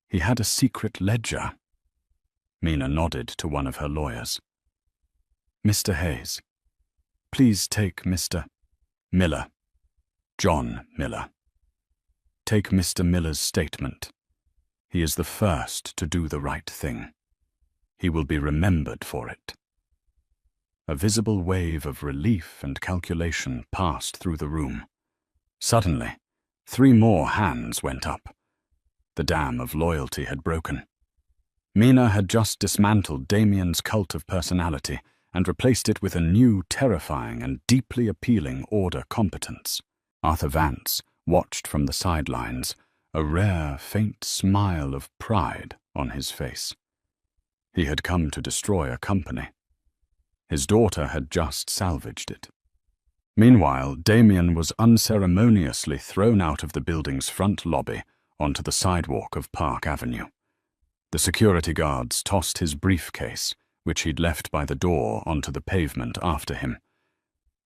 He had a secret ledger." Mina nodded to one of her lawyers. "Mr. Hayes, please take Mr. Miller, John Miller. Take Mr. Miller's statement. He is the first to do the right thing. He will be remembered for it." A visible wave of relief and calculation passed through the room. Suddenly, 3 more hands went up. The dam of loyalty had broken. Mina had just dismantled Damien's cult of personality and replaced it with a new, terrifying and deeply appealing order competence. Arthur Vance watched from the sidelines, a rare, faint smile of pride on his face. He had come to destroy a company. His daughter had just salvaged it. Meanwhile, Damien was unceremoniously thrown out of the building's front lobby onto the sidewalk of Park Avenue. The security guards tossed his briefcase, which he'd left by the door, onto the pavement after him.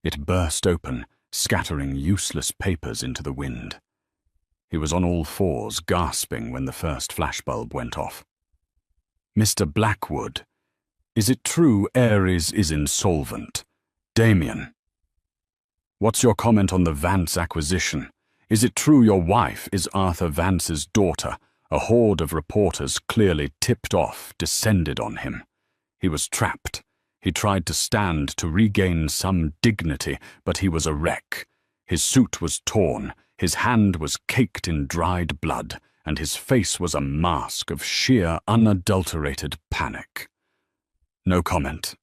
It burst open, scattering useless papers into the wind. He was on all fours, gasping when the first flashbulb went off. "Mr. Blackwood, is it true Ares is insolvent? Damien. What's your comment on the Vance acquisition? Is it true your wife is Arthur Vance's daughter, A horde of reporters, clearly tipped off, descended on him. He was trapped. He tried to stand to regain some dignity, but he was a wreck. His suit was torn, his hand was caked in dried blood, and his face was a mask of sheer, unadulterated panic. "No comment.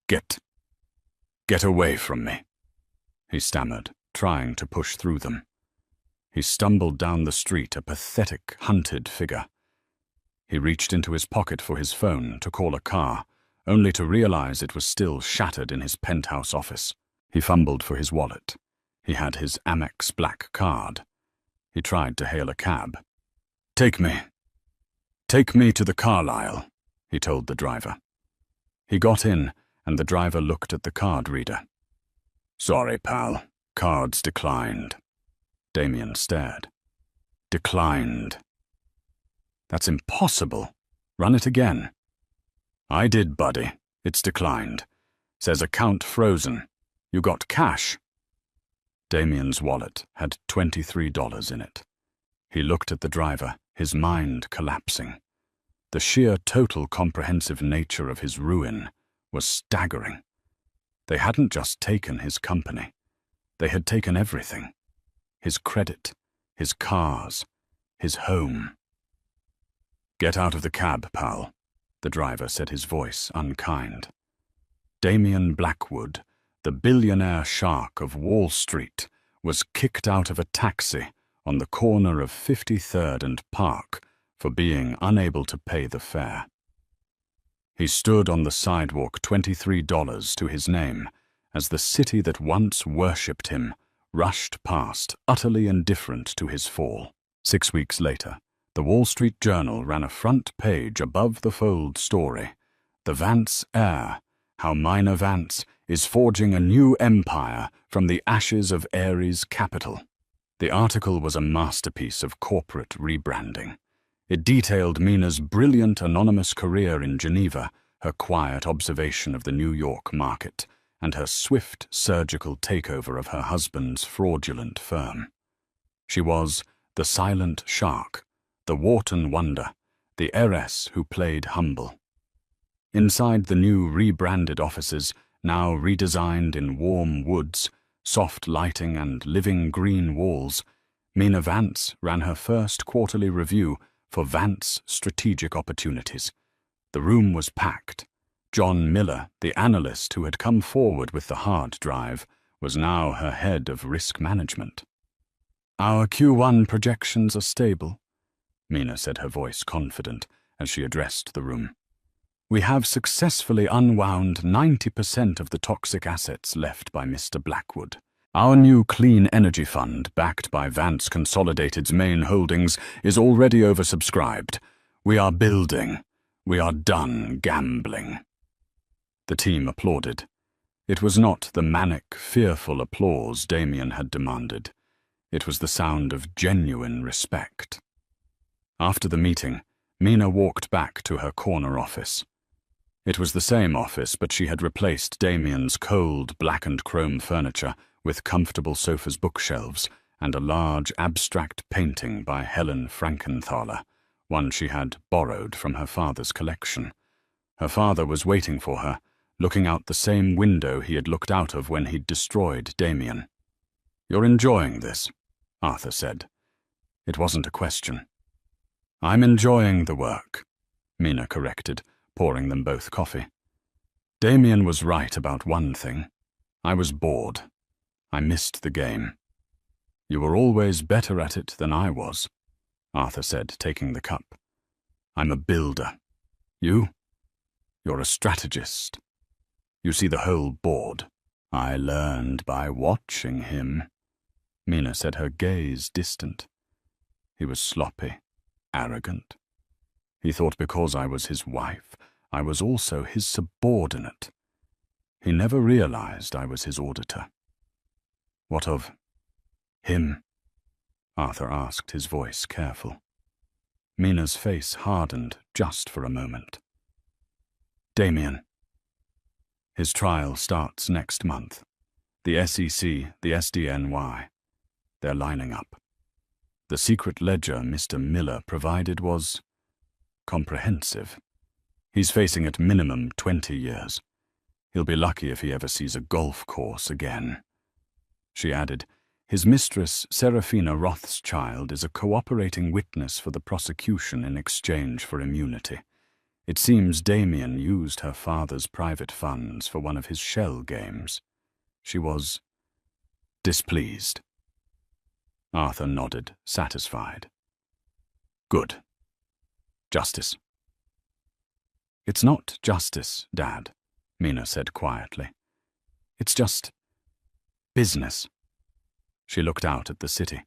Get away from me," he stammered, trying to push through them. He stumbled down the street, a pathetic, hunted figure. He reached into his pocket for his phone to call a car, only to realize it was still shattered in his penthouse office. He fumbled for his wallet. He had his Amex black card. He tried to hail a cab. Take me to the Carlisle," he told the driver. He got in, and the driver looked at the card reader. "Sorry, pal. Cards declined." Damien stared. "Declined. That's impossible. Run it again." "I did, buddy. It's declined. Says account frozen. You got cash?" Damien's wallet had $23 in it. He looked at the driver, his mind collapsing. The sheer total comprehensive nature of his ruin was staggering. They hadn't just taken his company. They had taken everything. His credit, his cars, his home. "Get out of the cab, pal," the driver said, his voice unkind. Damien Blackwood, the billionaire shark of Wall Street, was kicked out of a taxi on the corner of 53rd and Park for being unable to pay the fare. He stood on the sidewalk, $23 to his name, as the city that once worshipped him rushed past, utterly indifferent to his fall. 6 weeks later, the Wall Street Journal ran a front page above the fold story, "The Vance Heir, How Minor Vance is Forging a New Empire from the Ashes of Ares Capital." The article was a masterpiece of corporate rebranding. It detailed Mina's brilliant anonymous career in Geneva, her quiet observation of the New York market, and her swift surgical takeover of her husband's fraudulent firm. She was the silent shark, the Wharton wonder, the heiress who played humble. Inside the new rebranded offices, now redesigned in warm woods, soft lighting and living green walls, Mina Vance ran her first quarterly review for Vance Strategic Opportunities. The room was packed. John Miller, the analyst who had come forward with the hard drive, was now her head of risk management. "Our Q1 projections are stable," Mina said, her voice confident, as she addressed the room. "We have successfully unwound 90% of the toxic assets left by Mr. Blackwood. Our new clean energy fund, backed by Vance Consolidated's main holdings, is already oversubscribed. We are building. We are done gambling." The team applauded. It was not the manic, fearful applause Damien had demanded. It was the sound of genuine respect. After the meeting, Mina walked back to her corner office. It was the same office, but she had replaced Damien's cold, blackened chrome furniture with comfortable sofas, bookshelves, and a large abstract painting by Helen Frankenthaler, one she had borrowed from her father's collection. Her father was waiting for her, looking out the same window he had looked out of when he'd destroyed Damien. "You're enjoying this," Arthur said. It wasn't a question. "I'm enjoying the work," Mina corrected, pouring them both coffee. "Damien was right about one thing. I was bored. I missed the game." "You were always better at it than I was," Arthur said, taking the cup. "I'm a builder. You? You're a strategist. You see the whole board." "I learned by watching him," Mina said, her gaze distant. "He was sloppy, arrogant. He thought because I was his wife, I was also his subordinate. He never realized I was his auditor." "What of him?" Arthur asked, his voice careful. Mina's face hardened just for a moment. "Damien. His trial starts next month. The SEC, the SDNY. They're lining up. The secret ledger Mr. Miller provided was comprehensive. He's facing at minimum 20 years. He'll be lucky if he ever sees a golf course again. She added, his mistress, Serafina Rothschild, is a cooperating witness for the prosecution in exchange for immunity. It seems Damien used her father's private funds for one of his shell games. She was displeased. Arthur nodded, satisfied. Good. Justice. It's not justice, Dad, Mina said quietly. It's just business. She looked out at the city.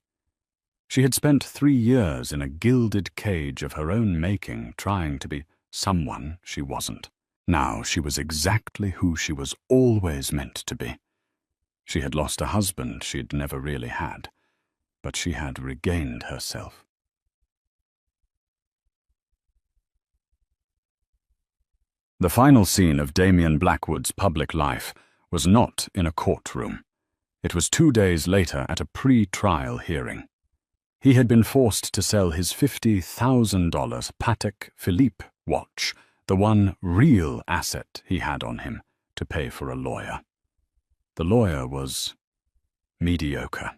She had spent 3 years in a gilded cage of her own making, trying to be someone she wasn't. Now she was exactly who she was always meant to be. She had lost a husband she'd never really had, but she had regained herself. The final scene of Damien Blackwood's public life was not in a courtroom. It was 2 days later at a pre-trial hearing. He had been forced to sell his $50,000 Patek Philippe watch, the one real asset he had on him, to pay for a lawyer. The lawyer was mediocre.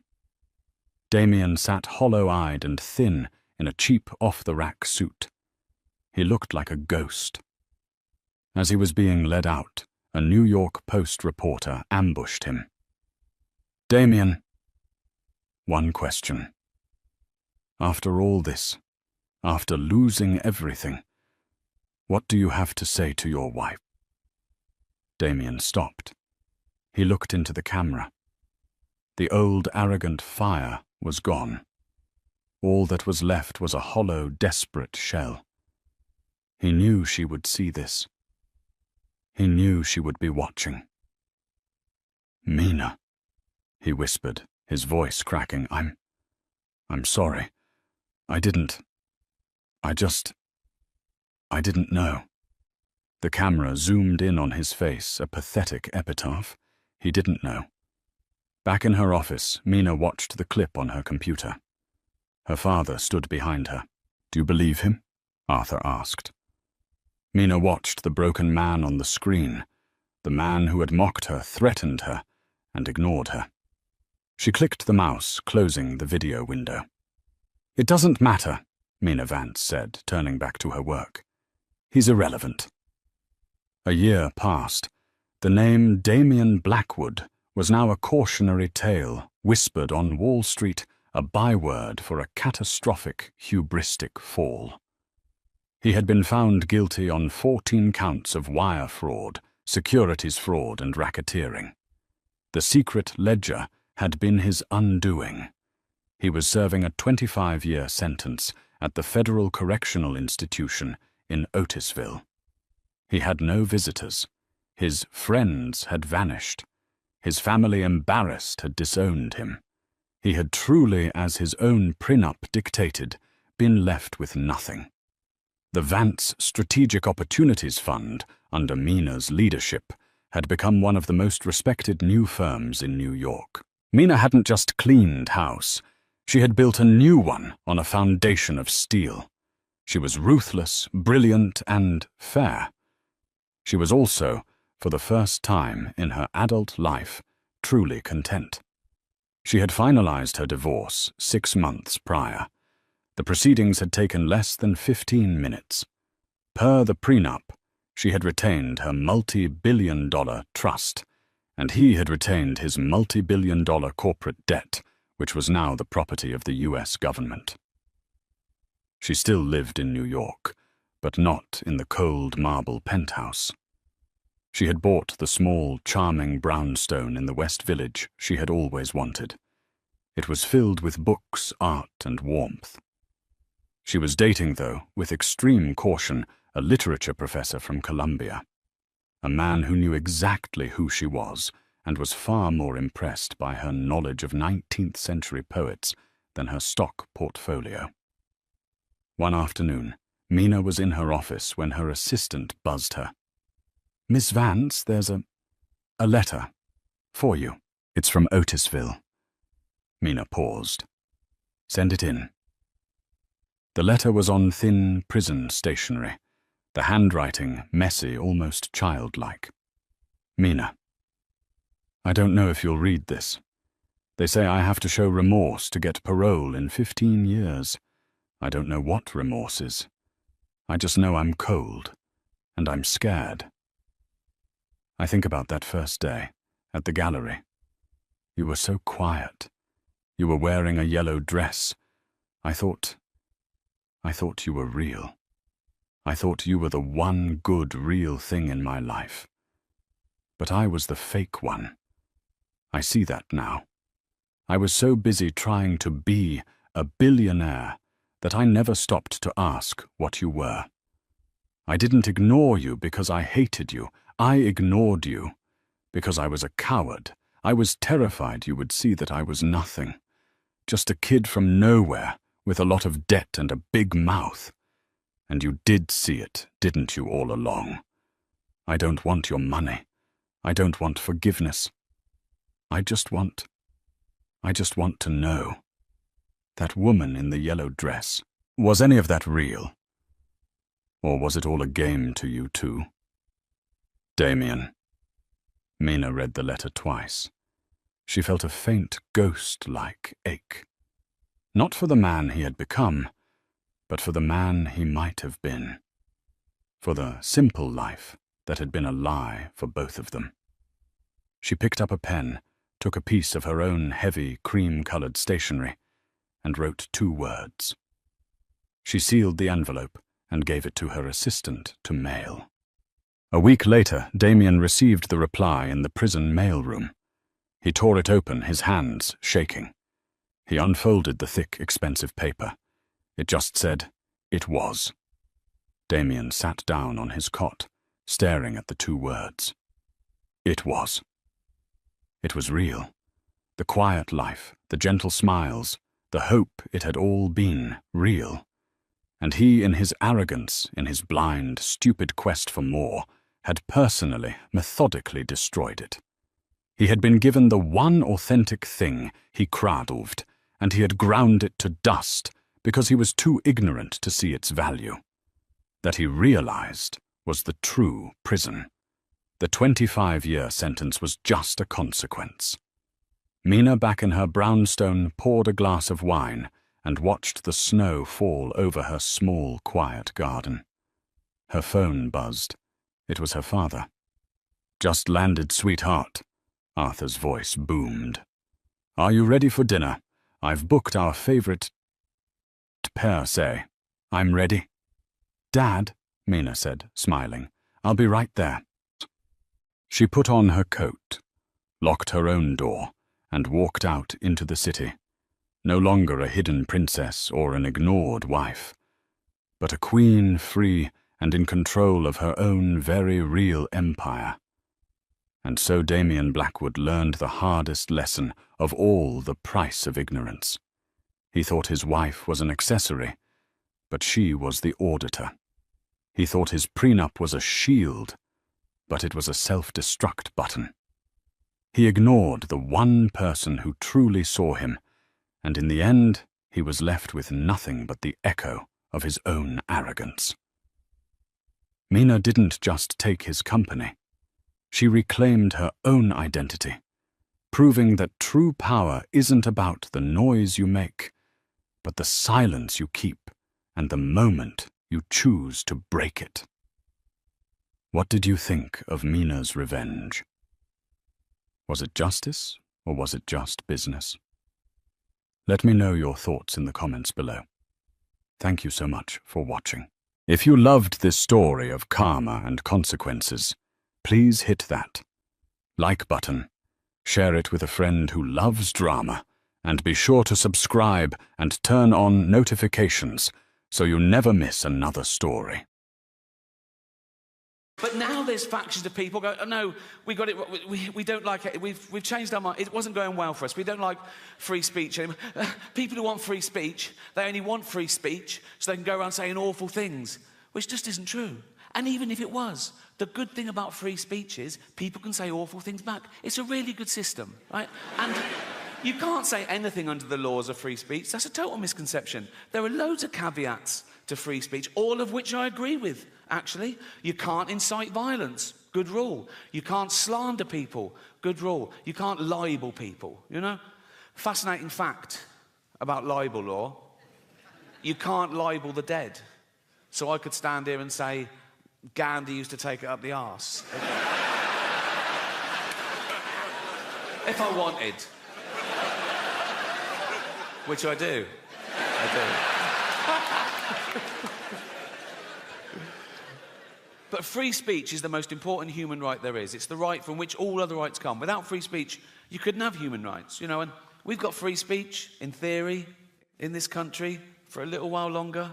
Damien sat hollow-eyed and thin in a cheap off-the-rack suit. He looked like a ghost. As he was being led out, a New York Post reporter ambushed him. Damien, one question. After all this, after losing everything, what do you have to say to your wife? Damien stopped. He looked into the camera. The old arrogant fire was gone. All that was left was a hollow, desperate shell. He knew she would see this. He knew she would be watching. Mina, he whispered, his voice cracking. I'm sorry. I didn't know. The camera zoomed in on his face, a pathetic epitaph. He didn't know. Back in her office, Mina watched the clip on her computer. Her father stood behind her. Do you believe him? Arthur asked. Mina watched the broken man on the screen, the man who had mocked her, threatened her, and ignored her. She clicked the mouse, closing the video window. It doesn't matter, Mina Vance said, turning back to her work. He's irrelevant. A year passed. The name Damien Blackwood was now a cautionary tale, whispered on Wall Street, a byword for a catastrophic, hubristic fall. He had been found guilty on 14 counts of wire fraud, securities fraud, and racketeering. The secret ledger had been his undoing. He was serving a 25-year sentence at the Federal Correctional Institution in Otisville. He had no visitors. His friends had vanished. His family, embarrassed, had disowned him. He had truly, as his own prenup dictated, been left with nothing. The Vance Strategic Opportunities Fund, under Mina's leadership, had become one of the most respected new firms in New York. Mina hadn't just cleaned house. She had built a new one on a foundation of steel. She was ruthless, brilliant, and fair. She was also, for the first time in her adult life, truly content. She had finalized her divorce 6 months prior. The proceedings had taken less than 15 minutes. Per the prenup, she had retained her multi-billion-dollar trust, and he had retained his multi-billion-dollar corporate debt, which was now the property of the U.S. government. She still lived in New York, but not in the cold marble penthouse. She had bought the small, charming brownstone in the West Village she had always wanted. It was filled with books, art, and warmth. She was dating, though, with extreme caution, a literature professor from Columbia, a man who knew exactly who she was and was far more impressed by her knowledge of 19th century poets than her stock portfolio. One afternoon, Mina was in her office when her assistant buzzed her. "Miss Vance, there's a letter for you. It's from Otisville." Mina paused. "Send it in," The letter was on thin prison stationery, the handwriting messy, almost childlike. Mina, I don't know if you'll read this. They say I have to show remorse to get parole in 15 years. I don't know what remorse is. I just know I'm cold, and I'm scared. I think about that first day, at the gallery. You were so quiet. You were wearing a yellow dress. I thought you were real. I thought you were the one good, real thing in my life. But I was the fake one. I see that now. I was so busy trying to be a billionaire that I never stopped to ask what you were. I didn't ignore you because I hated you. I ignored you because I was a coward. I was terrified you would see that I was nothing. Just a kid from nowhere with a lot of debt and a big mouth. And you did see it, didn't you, all along? I don't want your money. I don't want forgiveness. I just want to know. That woman in the yellow dress, was any of that real? Or was it all a game to you too? Damien. Mina read the letter twice. She felt a faint ghost-like ache. Not for the man he had become, but for the man he might have been. For the simple life that had been a lie for both of them. She picked up a pen, took a piece of her own heavy, cream-colored stationery, and wrote 2 words. She sealed the envelope and gave it to her assistant to mail. A week later, Damien received the reply in the prison mailroom. He tore it open, his hands shaking. He unfolded the thick, expensive paper. It just said, "It was." Damien sat down on his cot, staring at the 2 words. It was. It was real. The quiet life, the gentle smiles, the hope it had all been real. And he, in his arrogance, in his blind, stupid quest for more, had personally, methodically destroyed it. He had been given the one authentic thing he cradled, and he had ground it to dust because he was too ignorant to see its value. That he realized was the true prison. The 25-year sentence was just a consequence. Mina, back in her brownstone, poured a glass of wine and watched the snow fall over her small, quiet garden. Her phone buzzed. It was her father. "Just landed, sweetheart," Arthur's voice boomed. "Are you ready for dinner? I've booked our favorite pair, say. I'm ready." "Dad," Mina said, smiling, "I'll be right there." She put on her coat, locked her own door, and walked out into the city. No longer a hidden princess or an ignored wife, but a queen free and in control of her own very real empire. And so Damien Blackwood learned the hardest lesson of all the price of ignorance. He thought his wife was an accessory, but she was the auditor. He thought his prenup was a shield, but it was a self-destruct button. He ignored the one person who truly saw him, and in the end he was left with nothing but the echo of his own arrogance. Mina didn't just take his company. She reclaimed her own identity, proving that true power isn't about the noise you make, but the silence you keep and the moment you choose to break it. What did you think of Mina's revenge? Was it justice, or was it just business? Let me know your thoughts in the comments below. Thank you so much for watching. If you loved this story of karma and consequences, please hit that like button, share it with a friend who loves drama, and be sure to subscribe and turn on notifications so you never miss another story. But now there's factions of people go, "Oh no, we got it. We don't like it. We've changed our mind. It wasn't going well for us. We don't like free speech anymore." People who want free speech, they only want free speech so they can go around saying awful things, which just isn't true. And even if it was, the good thing about free speech is people can say awful things back. It's a really good system, right? And You can't say anything under the laws of free speech. That's a total misconception. There are loads of caveats to free speech, all of which I agree with, actually. You can't incite violence. Good rule. You can't slander people. Good rule. You can't libel people, you know? Fascinating fact about libel law. You can't libel the dead. So I could stand here and say, Gandhi used to take it up the arse. If I wanted. Which I do. But free speech is the most important human right there is. It's the right from which all other rights come. Without free speech, you couldn't have human rights, you know, and we've got free speech, in theory, in this country, for a little while longer.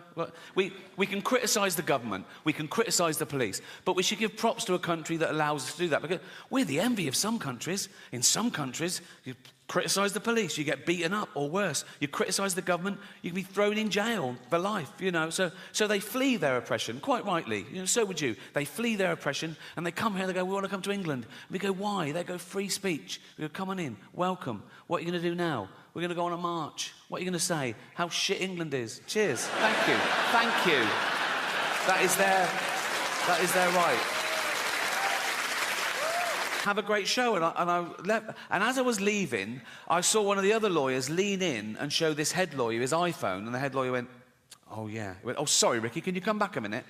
We can criticise the government, we can criticise the police, but we should give props to a country that allows us to do that, because we're the envy of some countries. In some countries, you criticise the police, you get beaten up, or worse. You criticise the government, you can be thrown in jail for life, you know. So they flee their oppression, quite rightly. You know, so would you. They flee their oppression, and they come here, they go, we want to come to England. We go, why? They go, free speech. We go, come on in, welcome. What are you going to do now? We're going to go on a march. What are you going to say? How shit England is. Cheers. Thank you. Thank you. That is their right. Have a great show. And I left. And as I was leaving, I saw one of the other lawyers lean in and show this head lawyer his iPhone. And the head lawyer went, oh, yeah. He went, oh, sorry, Ricky, can you come back a minute?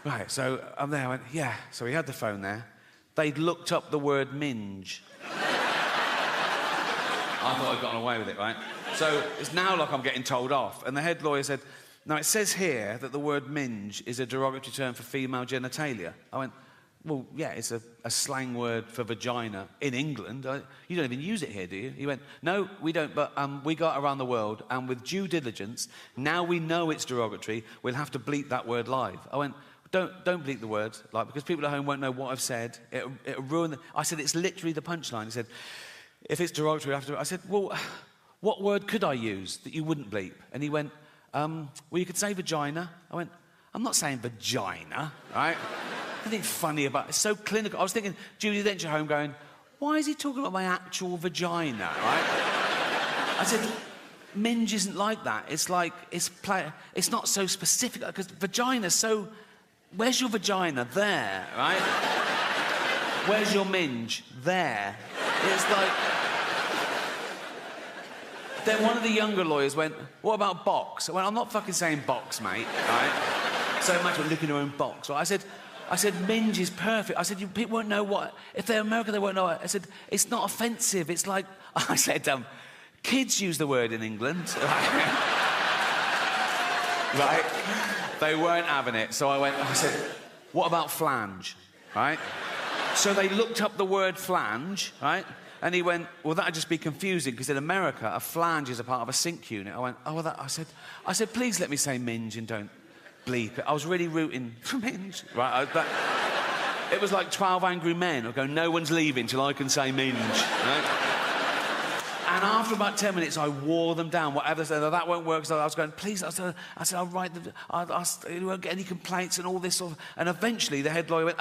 Right, so I'm there. I went, yeah. So he had the phone there. They'd looked up the word minge. I thought I'd gotten away with it, right? So it's now like I'm getting told off. And the head lawyer said, now it says here that the word minge is a derogatory term for female genitalia. I went, well, yeah, it's a slang word for vagina in England. You don't even use it here, do you? He went, no, we don't, but we got around the world, and with due diligence, now we know it's derogatory, we'll have to bleep that word live. I went, don't bleep the word, like, because people at home won't know what I've said. It'll ruin the... I said, it's literally the punchline. He said, if it's derogatory, I have to... I said, well, what word could I use that you wouldn't bleep? And he went, well, you could say vagina. I went, I'm not saying vagina, right? Anything funny about it. It's so clinical. I was thinking, Judy Dench at home going, why is he talking about my actual vagina, right? I said, minge isn't like that. It's like, it's not so specific, because vagina's so... Where's your vagina? There, right? Where's your minge? There. It's like... Then one of the younger lawyers went, what about box? I went, I'm not fucking saying box, mate, right? So much for looking at your own box. Right? I said, minge is perfect. I said, people won't know what... If they're American, they won't know it. I said, it's not offensive. It's like... I said, kids use the word in England. Right? They weren't having it. So I said, what about flange? Right? So they looked up the word flange, right? And he went, well, that'd just be confusing, because in America, a flange is a part of a sink unit. I went, oh, well, I said, please let me say minge and don't bleep it. I was really rooting for minge. Right? It was like 12 Angry Men. I go, no one's leaving till I can say minge. Right? And after about 10 minutes, I wore them down. Whatever they said, oh, that won't work. So I was going, please. I said, I'll write them. You won't get any complaints and all this sort of... And eventually, the head lawyer went,